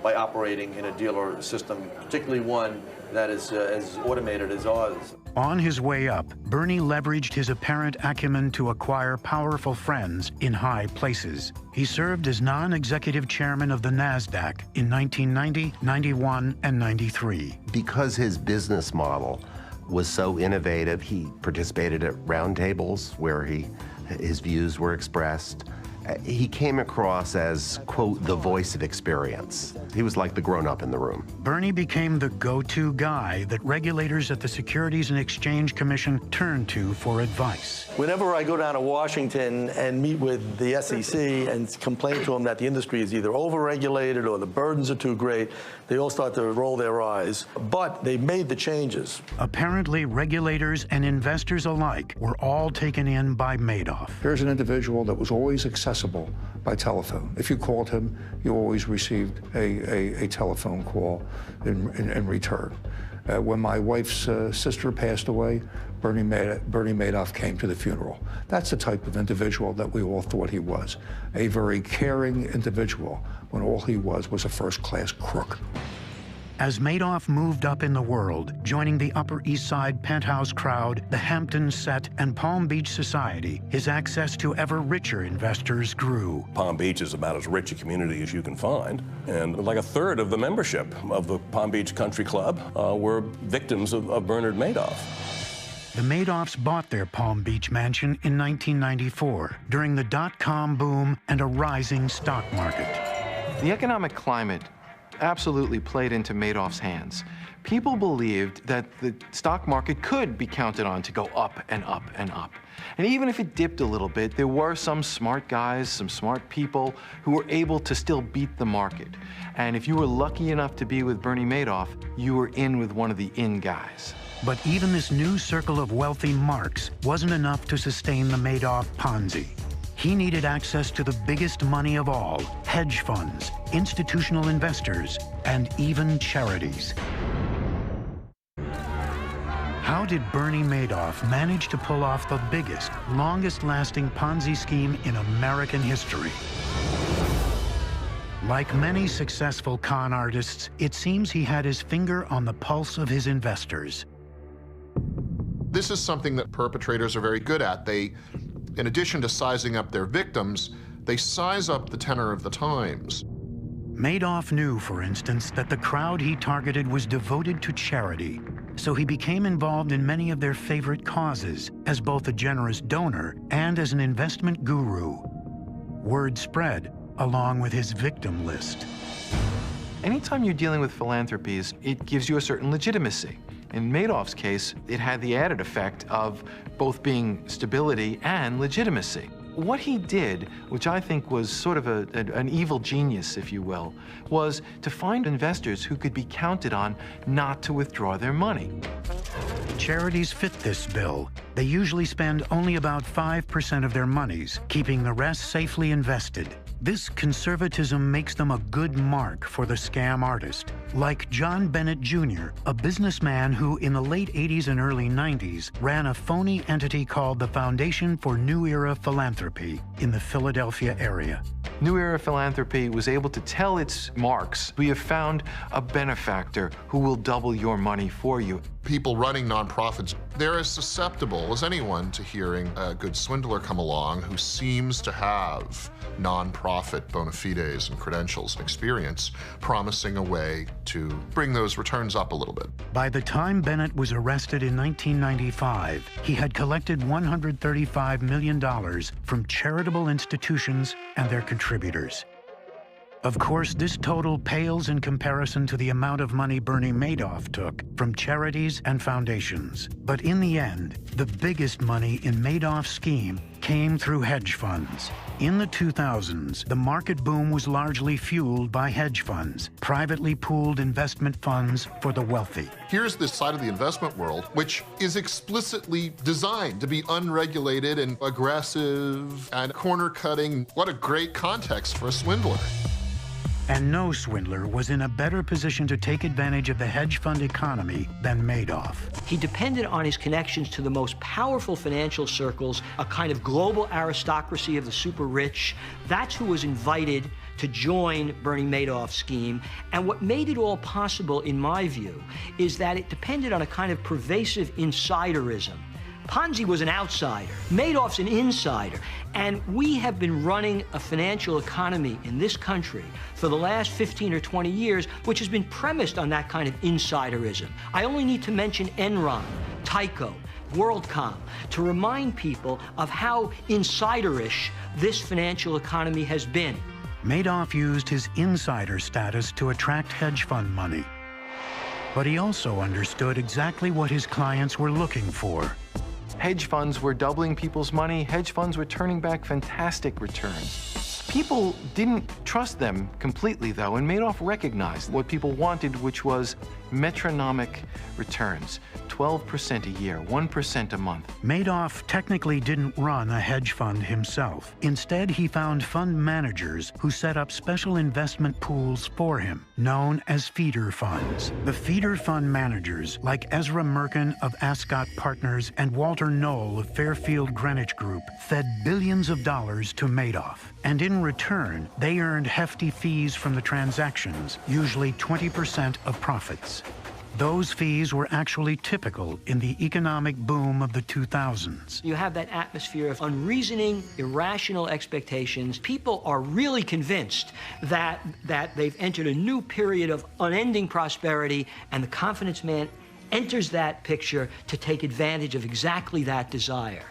by operating in a dealer system, particularly one that is as automated as ours. On his way up, Bernie leveraged his apparent acumen to acquire powerful friends in high places. He served as non-executive chairman of the NASDAQ in 1990, 91, and 93. Because his business model was so innovative, he participated at roundtables where his views were expressed. He came across as, quote, the voice of experience. He was like the grown-up in the room. Bernie became the go-to guy that regulators at the Securities and Exchange Commission turned to for advice. Whenever I go down to Washington and meet with the SEC and complain to them that the industry is either overregulated or the burdens are too great, they all start to roll their eyes. But they've made the changes. Apparently, regulators and investors alike were all taken in by Madoff. Here's an individual that was always accessible by telephone. If you called him, you always received a telephone call in return. When my wife's sister passed away, Bernie Madoff came to the funeral. That's the type of individual that we all thought he was. A very caring individual when all he was a first-class crook. As Madoff moved up in the world, joining the Upper East Side penthouse crowd, the Hamptons set, and Palm Beach society, his access to ever richer investors grew. Palm Beach is about as rich a community as you can find, and like a third of the membership of the Palm Beach Country Club were victims of Bernard Madoff. The Madoffs bought their Palm Beach mansion in 1994 during the dot-com boom and a rising stock market. The economic climate absolutely played into Madoff's hands. People believed that the stock market could be counted on to go up and up and up. And even if it dipped a little bit, there were some smart guys, some smart people who were able to still beat the market. And if you were lucky enough to be with Bernie Madoff, you were in with one of the in guys. But even this new circle of wealthy marks wasn't enough to sustain the Madoff Ponzi. He needed access to the biggest money of all, hedge funds, institutional investors, and even charities. How did Bernie Madoff manage to pull off the biggest, longest-lasting Ponzi scheme in American history? Like many successful con artists, it seems he had his finger on the pulse of his investors. This is something that perpetrators are very good at. They, in addition to sizing up their victims, they size up the tenor of the times. Madoff knew, for instance, that the crowd he targeted was devoted to charity, so he became involved in many of their favorite causes as both a generous donor and as an investment guru. Word spread along with his victim list. Anytime you're dealing with philanthropies, it gives you a certain legitimacy. In Madoff's case, it had the added effect of both being stability and legitimacy. What he did, which I think was sort of an evil genius, if you will, was to find investors who could be counted on not to withdraw their money. Charities fit this bill. They usually spend only about 5% of their monies, keeping the rest safely invested. This conservatism makes them a good mark for the scam artist. Like John Bennett Jr., a businessman who in the late 80s and early 90s ran a phony entity called the Foundation for New Era Philanthropy in the Philadelphia area. New Era Philanthropy was able to tell its marks, we have found a benefactor who will double your money for you. People running nonprofits, they're as susceptible as anyone to hearing a good swindler come along who seems to have nonprofit bona fides and credentials and experience, promising a way to bring those returns up a little bit. By the time Bennett was arrested in 1995, he had collected $135 million from charitable institutions and their contributors. Of course, this total pales in comparison to the amount of money Bernie Madoff took from charities and foundations. But in the end, the biggest money in Madoff's scheme came through hedge funds. In the 2000s, the market boom was largely fueled by hedge funds, privately pooled investment funds for the wealthy. Here's this side of the investment world, which is explicitly designed to be unregulated and aggressive and corner-cutting. What a great context for a swindler. And no swindler was in a better position to take advantage of the hedge fund economy than Madoff. He depended on his connections to the most powerful financial circles, a kind of global aristocracy of the super rich. That's who was invited to join Bernie Madoff's scheme. And what made it all possible, in my view, is that it depended on a kind of pervasive insiderism. Ponzi was an outsider. Madoff's an insider. And we have been running a financial economy in this country for the last 15 or 20 years, which has been premised on that kind of insiderism. I only need to mention Enron, Tyco, WorldCom to remind people of how insiderish this financial economy has been. Madoff used his insider status to attract hedge fund money. But he also understood exactly what his clients were looking for. Hedge funds were doubling people's money. Hedge funds were turning back fantastic returns. People didn't trust them completely, though, and Madoff recognized what people wanted, which was metronomic returns. 12% a year, 1% a month. Madoff technically didn't run a hedge fund himself. Instead, he found fund managers who set up special investment pools for him, known as feeder funds. The feeder fund managers, like Ezra Merkin of Ascot Partners and Walter Knoll of Fairfield Greenwich Group, fed billions of dollars to Madoff. And in return, they earned hefty fees from the transactions, usually 20% of profits. Those fees were actually typical in the economic boom of the 2000s. You have that atmosphere of unreasoning, irrational expectations. People are really convinced that they've entered a new period of unending prosperity, and the confidence man enters that picture to take advantage of exactly that desire.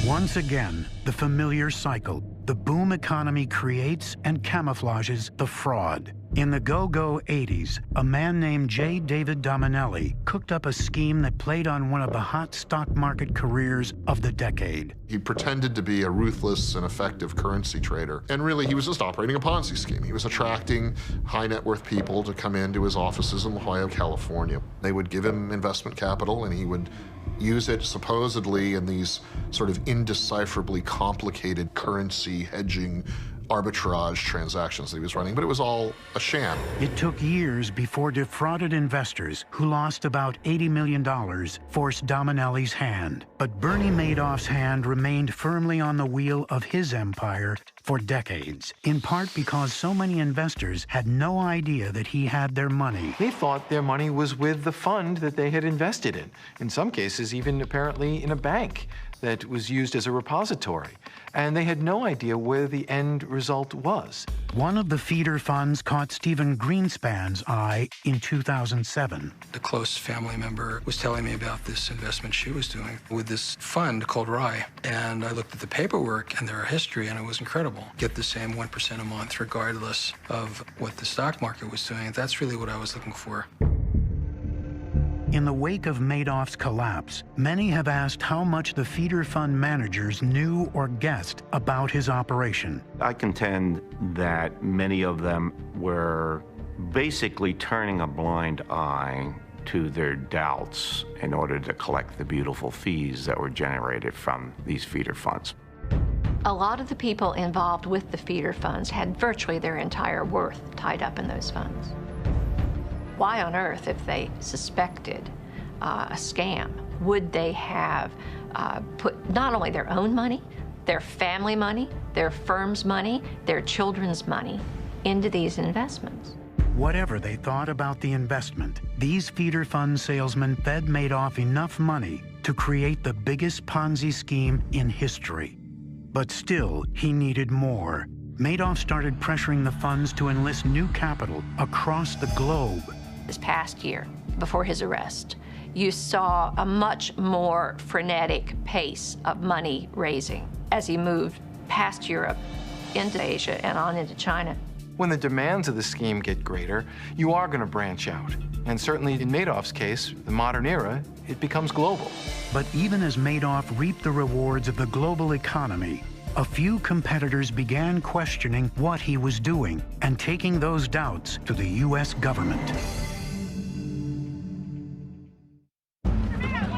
Once again, the familiar cycle. The boom economy creates and camouflages the fraud. In the go-go 80s, a man named J. David Dominelli cooked up a scheme that played on one of the hot stock market careers of the decade. He pretended to be a ruthless and effective currency trader, and really he was just operating a Ponzi scheme. He was attracting high net worth people to come into his offices in La Jolla, California. They would give him investment capital, and he would use it supposedly in these sort of indecipherably complicated currency hedging arbitrage transactions that he was running, but it was all a sham. It took years before defrauded investors who lost about $80 million forced Dominelli's hand. But Bernie Madoff's hand remained firmly on the wheel of his empire for decades, in part because so many investors had no idea that he had their money. They thought their money was with the fund that they had invested in some cases even apparently in a bank that was used as a repository. And they had no idea where the end result was. One of the feeder funds caught Stephen Greenspan's eye in 2007. A close family member was telling me about this investment she was doing with this fund called Rye. And I looked at the paperwork and their history, and it was incredible. Get the same 1% a month regardless of what the stock market was doing. That's really what I was looking for. In the wake of Madoff's collapse, many have asked how much the feeder fund managers knew or guessed about his operation. I contend that many of them were basically turning a blind eye to their doubts in order to collect the beautiful fees that were generated from these feeder funds. A lot of the people involved with the feeder funds had virtually their entire worth tied up in those funds. Why on earth, if they suspected a scam, would they have put not only their own money, their family money, their firm's money, their children's money into these investments? Whatever they thought about the investment, these feeder fund salesmen fed Madoff enough money to create the biggest Ponzi scheme in history. But still, he needed more. Madoff started pressuring the funds to enlist new capital across the globe. This past year, before his arrest, you saw a much more frenetic pace of money raising as he moved past Europe into Asia and on into China. When the demands of the scheme get greater, you are going to branch out. And certainly in Madoff's case, the modern era, it becomes global. But even as Madoff reaped the rewards of the global economy, a few competitors began questioning what he was doing and taking those doubts to the U.S. government.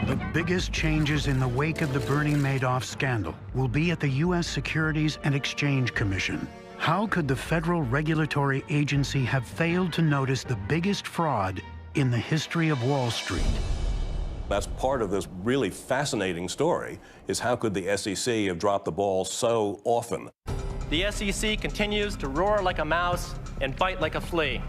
The biggest changes in the wake of the Bernie Madoff scandal will be at the U.S. Securities and Exchange Commission. How could the federal regulatory agency have failed to notice the biggest fraud in the history of Wall Street? That's part of this really fascinating story, is how could the SEC have dropped the ball so often? the SEC continues to roar like a mouse and bite like a flea.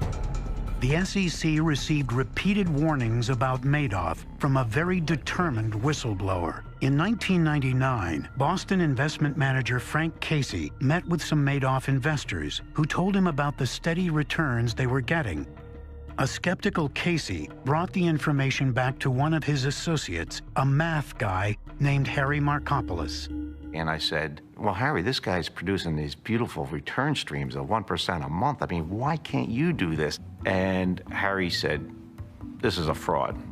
The SEC received repeated warnings about Madoff from a very determined whistleblower. In 1999, Boston investment manager Frank Casey met with some Madoff investors who told him about the steady returns they were getting. A skeptical Casey brought the information back to one of his associates, a math guy named Harry Markopoulos. And I said, well, Harry, this guy's producing these beautiful return streams of 1% a month. I mean, why can't you do this? And Harry said, this is a fraud.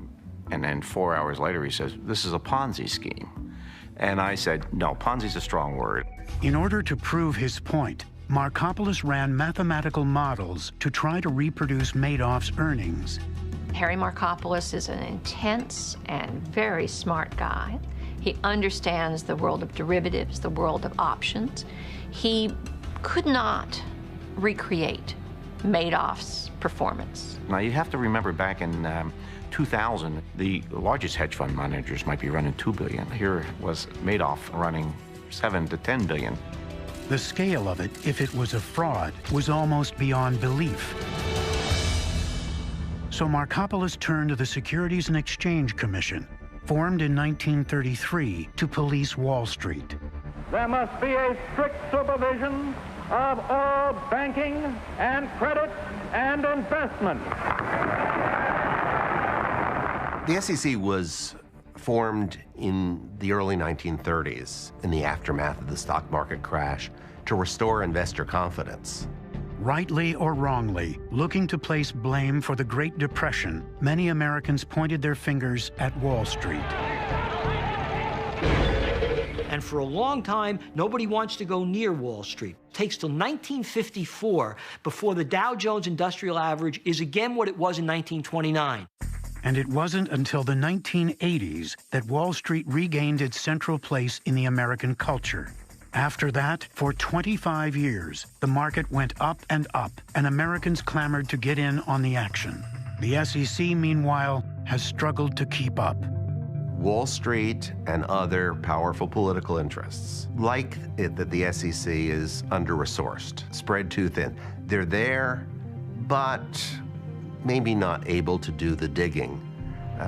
And then 4 hours later, he says, this is a Ponzi scheme. And I said, no, Ponzi's a strong word. In order to prove his point, Markopoulos ran mathematical models to try to reproduce Madoff's earnings. Harry Markopoulos is an intense and very smart guy. He understands the world of derivatives, the world of options. He could not recreate Madoff's performance. Now, you have to remember back in 2000, the largest hedge fund managers might be running $2 billion. Here was Madoff running $7 to $10 billion. The scale of it, if it was a fraud, was almost beyond belief. So Markopoulos turned to the Securities and Exchange Commission, formed in 1933 to police Wall Street. There must be a strict supervision of all banking and credit and investment. The SEC was formed in the early 1930s in the aftermath of the stock market crash to restore investor confidence. Rightly or wrongly, looking to place blame for the Great Depression, many Americans pointed their fingers at Wall Street. And for a long time, nobody wants to go near Wall Street. It takes till 1954 before the Dow Jones Industrial Average is again what it was in 1929. And it wasn't until the 1980s that Wall Street regained its central place in the American culture. After that, for 25 years, the market went up, and Americans clamored to get in on the action. The SEC, meanwhile, has struggled to keep up. Wall Street and other powerful political interests like it that the SEC is under-resourced, spread too thin. They're there, but maybe not able to do the digging,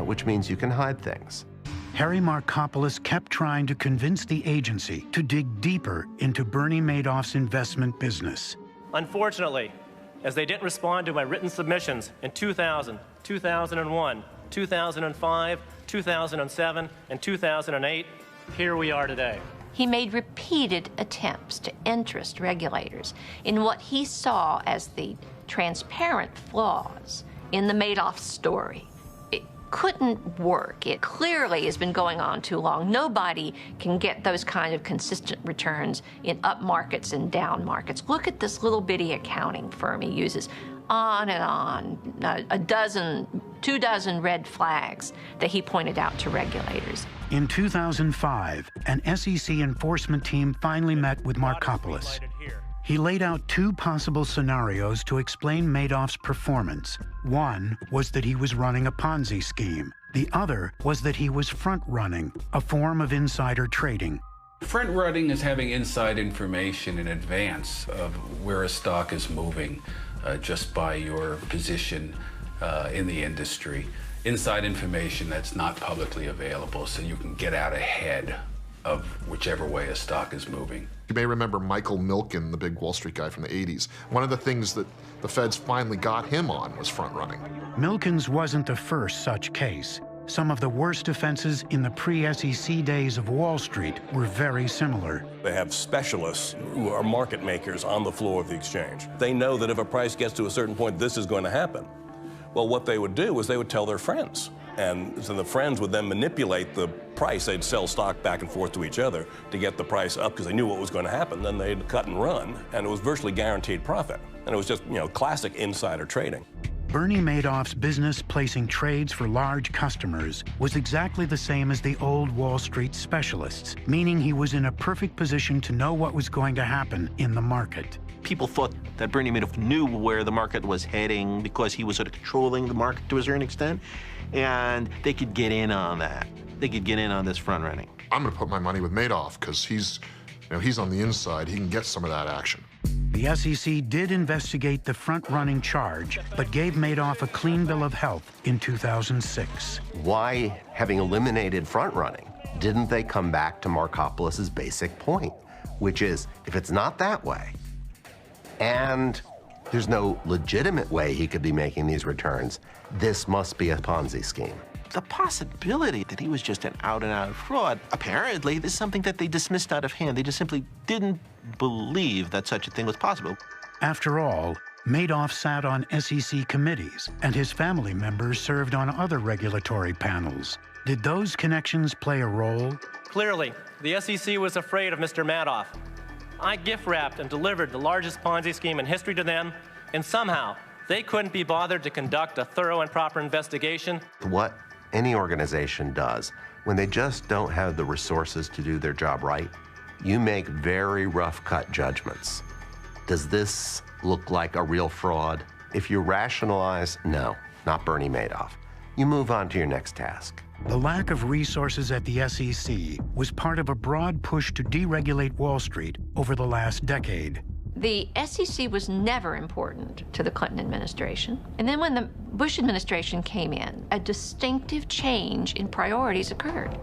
which means you can hide things. Harry Markopoulos kept trying to convince the agency to dig deeper into Bernie Madoff's investment business. Unfortunately, as they didn't respond to my written submissions in 2000, 2001, 2005, 2007, and 2008, here we are today. He made repeated attempts to interest regulators in what he saw as the transparent flaws in the Madoff story. It couldn't work. It clearly has been going on too long. Nobody can get those kind of consistent returns in up markets and down markets. Look at this little bitty accounting firm he uses. On and on, 2 dozen red flags that he pointed out to regulators. In 2005, an SEC enforcement team finally met with Markopoulos. He laid out 2 possible scenarios to explain Madoff's performance. One was that he was running a Ponzi scheme. The other was that he was front-running, a form of insider trading. Front-running is having inside information in advance of where a stock is moving just by your position in the industry. Inside information that's not publicly available, so you can get out ahead of whichever way a stock is moving. You may remember Michael Milken, the big Wall Street guy from the 80s. One of the things that the feds finally got him on was front-running. Milken's wasn't the first such case. Some of the worst offenses in the pre-SEC days of Wall Street were very similar. They have specialists who are market makers on the floor of the exchange. They know that if a price gets to a certain point, this is going to happen. Well, what they would do is they would tell their friends. And so the friends would then manipulate the price. They'd sell stock back and forth to each other to get the price up because they knew what was going to happen. Then they'd cut and run, and it was virtually guaranteed profit. And it was just, classic insider trading. Bernie Madoff's business placing trades for large customers was exactly the same as the old Wall Street specialists, meaning he was in a perfect position to know what was going to happen in the market. People thought that Bernie Madoff knew where the market was heading because he was sort of controlling the market to a certain extent, and they could get in on that. They could get in on this front running. I'm going to put my money with Madoff because he's You know, he's on the inside. He can get some of that action. The SEC did investigate the front-running charge, but gave Madoff a clean bill of health in 2006. Why, having eliminated front-running, didn't they come back to Markopoulos's basic point, which is, if it's not that way, and there's no legitimate way he could be making these returns, this must be a Ponzi scheme. The possibility that he was just an out-and-out fraud, apparently, is something that they dismissed out of hand. They just simply didn't believe that such a thing was possible. After all, Madoff sat on SEC committees, and his family members served on other regulatory panels. Did those connections play a role? Clearly, the SEC was afraid of Mr. Madoff. I gift-wrapped and delivered the largest Ponzi scheme in history to them, and somehow they couldn't be bothered to conduct a thorough and proper investigation. What any organization does when they just don't have the resources to do their job right, you make very rough-cut judgments. Does this look like a real fraud? If you rationalize, no, not Bernie Madoff. You move on to your next task. The lack of resources at the SEC was part of a broad push to deregulate Wall Street over the last decade. The SEC was never important to the Clinton administration. And then when the Bush administration came in, a distinctive change in priorities occurred.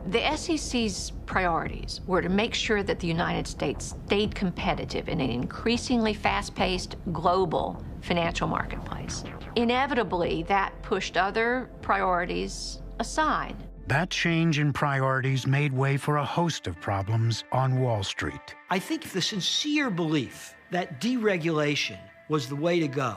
The SEC's priorities were to make sure that the United States stayed competitive in an increasingly fast-paced global financial marketplace. Inevitably, that pushed other priorities aside. That change in priorities made way for a host of problems on Wall Street. I think the sincere belief that deregulation was the way to go,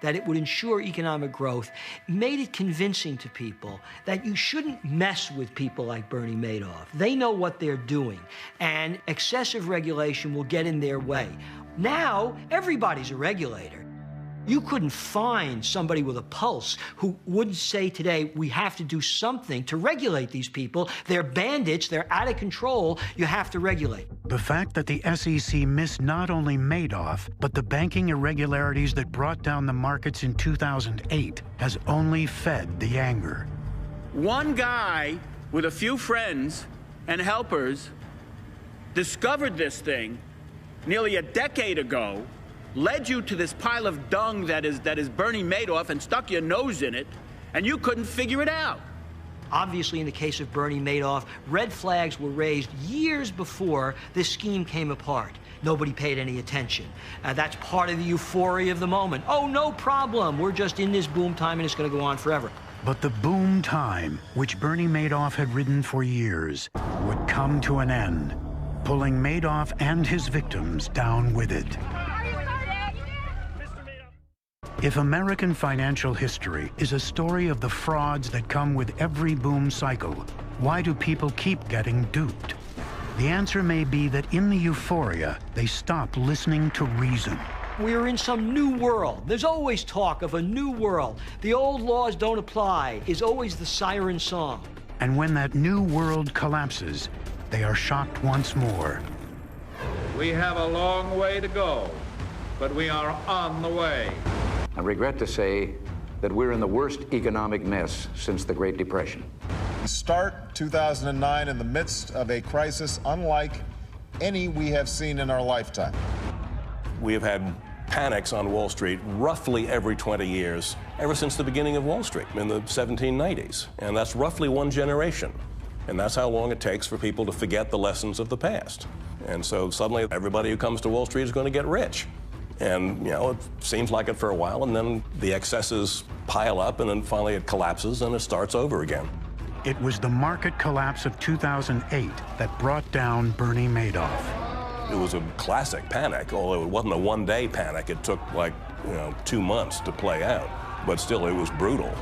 that it would ensure economic growth, made it convincing to people that you shouldn't mess with people like Bernie Madoff. They know what they're doing, and excessive regulation will get in their way. Now, everybody's a regulator. You couldn't find somebody with a pulse who wouldn't say today, we have to do something to regulate these people. They're bandits, they're out of control, you have to regulate. The fact that the SEC missed not only Madoff, but the banking irregularities that brought down the markets in 2008 has only fed the anger. One guy with a few friends and helpers discovered this thing nearly a decade ago, led you to this pile of dung that is Bernie Madoff, and stuck your nose in it, and you couldn't figure it out. Obviously, in the case of Bernie Madoff, red flags were raised years before this scheme came apart. Nobody paid any attention. That's part of the euphoria of the moment. Oh, no problem. We're just in this boom time, and it's going to go on forever. But the boom time, which Bernie Madoff had ridden for years, would come to an end, pulling Madoff and his victims down with it. If American financial history is a story of the frauds that come with every boom cycle, why do people keep getting duped? The answer may be that in the euphoria, they stop listening to reason. We're in some new world. There's always talk of a new world. The old laws don't apply is always the siren song. And when that new world collapses, they are shocked once more. We have a long way to go, but we are on the way. I regret to say that we're in the worst economic mess since the Great Depression. We start 2009 in the midst of a crisis unlike any we have seen in our lifetime. We have had panics on Wall Street roughly every 20 years, ever since the beginning of Wall Street in the 1790s. And that's roughly one generation. And that's how long it takes for people to forget the lessons of the past. And so suddenly everybody who comes to Wall Street is going to get rich. And, you know, it seems like it for a while, and then the excesses pile up, and then finally it collapses, and it starts over again. It was the market collapse of 2008 that brought down Bernie Madoff. It was a classic panic, although it wasn't a one-day panic. It took, like, 2 months to play out. But still, it was brutal.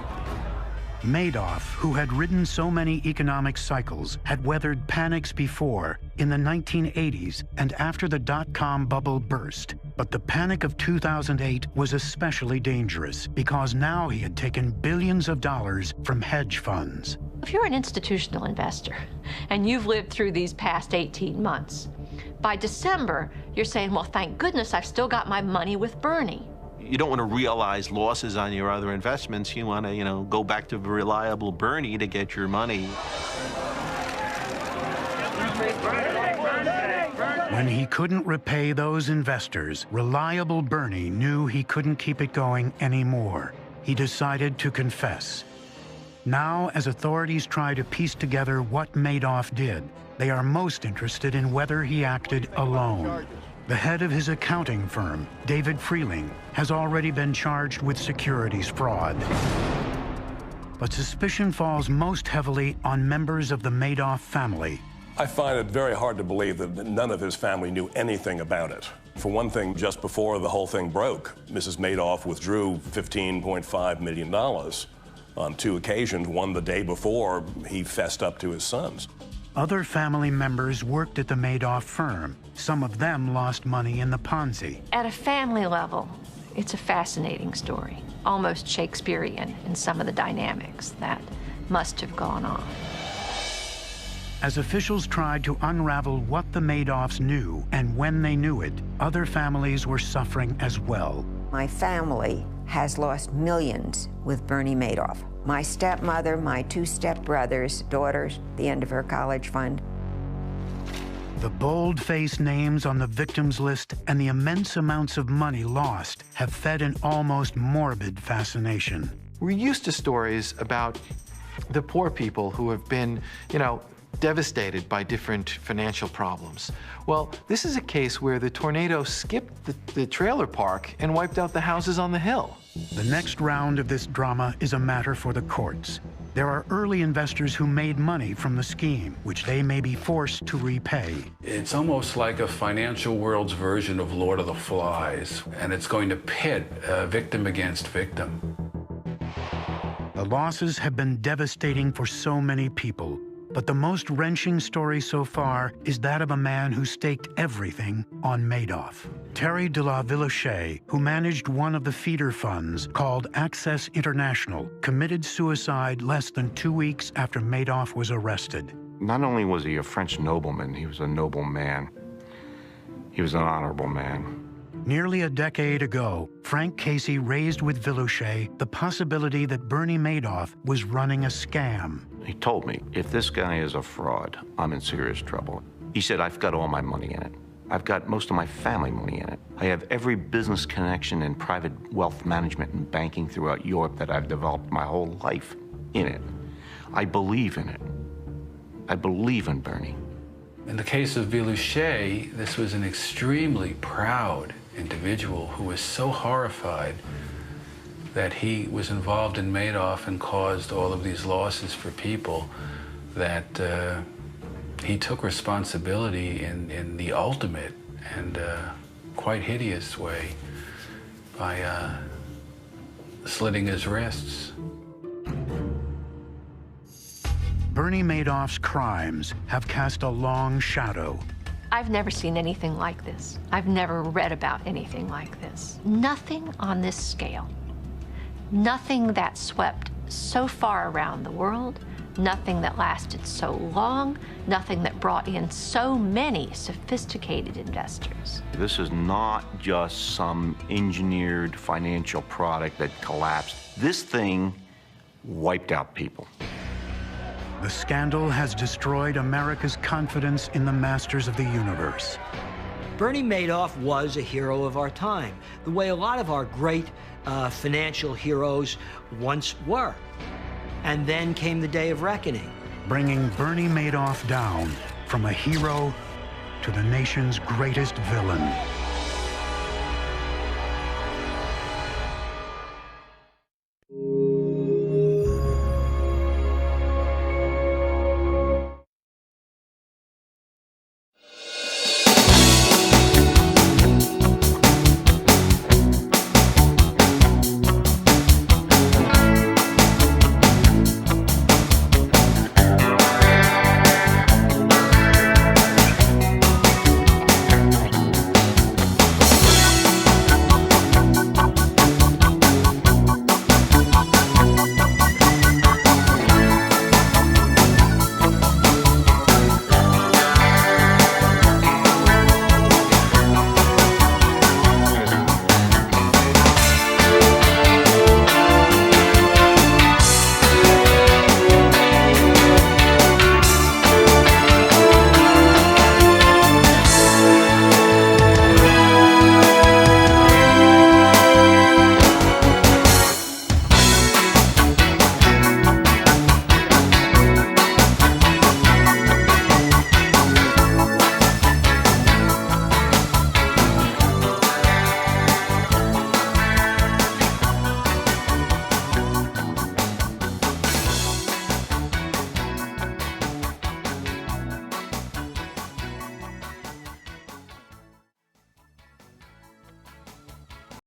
Madoff, who had ridden so many economic cycles, had weathered panics before, in the 1980s and after the dot-com bubble burst. But the panic of 2008 was especially dangerous because now he had taken billions of dollars from hedge funds. If you're an institutional investor and you've lived through these past 18 months, by December, you're saying, well, thank goodness I've still got my money with Bernie. You don't want to realize losses on your other investments. You want to, go back to reliable Bernie to get your money. Bernie! When he couldn't repay those investors, reliable Bernie knew he couldn't keep it going anymore. He decided to confess. Now, as authorities try to piece together what Madoff did, they are most interested in whether he acted alone. The head of his accounting firm, David Freeling, has already been charged with securities fraud. But suspicion falls most heavily on members of the Madoff family. I find it very hard to believe that none of his family knew anything about it. For one thing, just before the whole thing broke, Mrs. Madoff withdrew $15.5 million on 2 occasions, one the day before he fessed up to his sons. Other family members worked at the Madoff firm. Some of them lost money in the Ponzi. At a family level, it's a fascinating story, almost Shakespearean in some of the dynamics that must have gone on. As officials tried to unravel what the Madoffs knew and when they knew it, other families were suffering as well. My family has lost millions with Bernie Madoff. My stepmother, my 2 stepbrothers, daughters, the end of her college fund. The bold-faced names on the victims list and the immense amounts of money lost have fed an almost morbid fascination. We're used to stories about the poor people who have been, devastated by different financial problems. Well, this is a case where the tornado skipped the trailer park and wiped out the houses on the hill. The next round of this drama is a matter for the courts. There are early investors who made money from the scheme, which they may be forced to repay. It's almost like a financial world's version of Lord of the Flies, and it's going to pit victim against victim. The losses have been devastating for so many people. But the most wrenching story so far is that of a man who staked everything on Madoff. Terry de la Villechais, who managed one of the feeder funds called Access International, committed suicide less than 2 weeks after Madoff was arrested. Not only was he a French nobleman, he was a noble man. He was an honorable man. Nearly a decade ago, Frank Casey raised with Villechais the possibility that Bernie Madoff was running a scam. He told me, if this guy is a fraud, I'm in serious trouble. He said, I've got all my money in it. I've got most of my family money in it. I have every business connection in private wealth management and banking throughout Europe that I've developed my whole life in it. I believe in it. I believe in Bernie. In the case of Villechais, this was an extremely proud individual who was so horrified that he was involved in Madoff and caused all of these losses for people that he took responsibility in the ultimate and quite hideous way by slitting his wrists. Bernie Madoff's crimes have cast a long shadow. I've never seen anything like this. I've never read about anything like this. Nothing on this scale. Nothing that swept so far around the world, nothing that lasted so long, nothing that brought in so many sophisticated investors. This is not just some engineered financial product that collapsed. This thing wiped out people. The scandal has destroyed America's confidence in the masters of the universe. Bernie Madoff was a hero of our time, the way a lot of our great financial heroes once were. And then came the day of reckoning. Bringing Bernie Madoff down from a hero to the nation's greatest villain.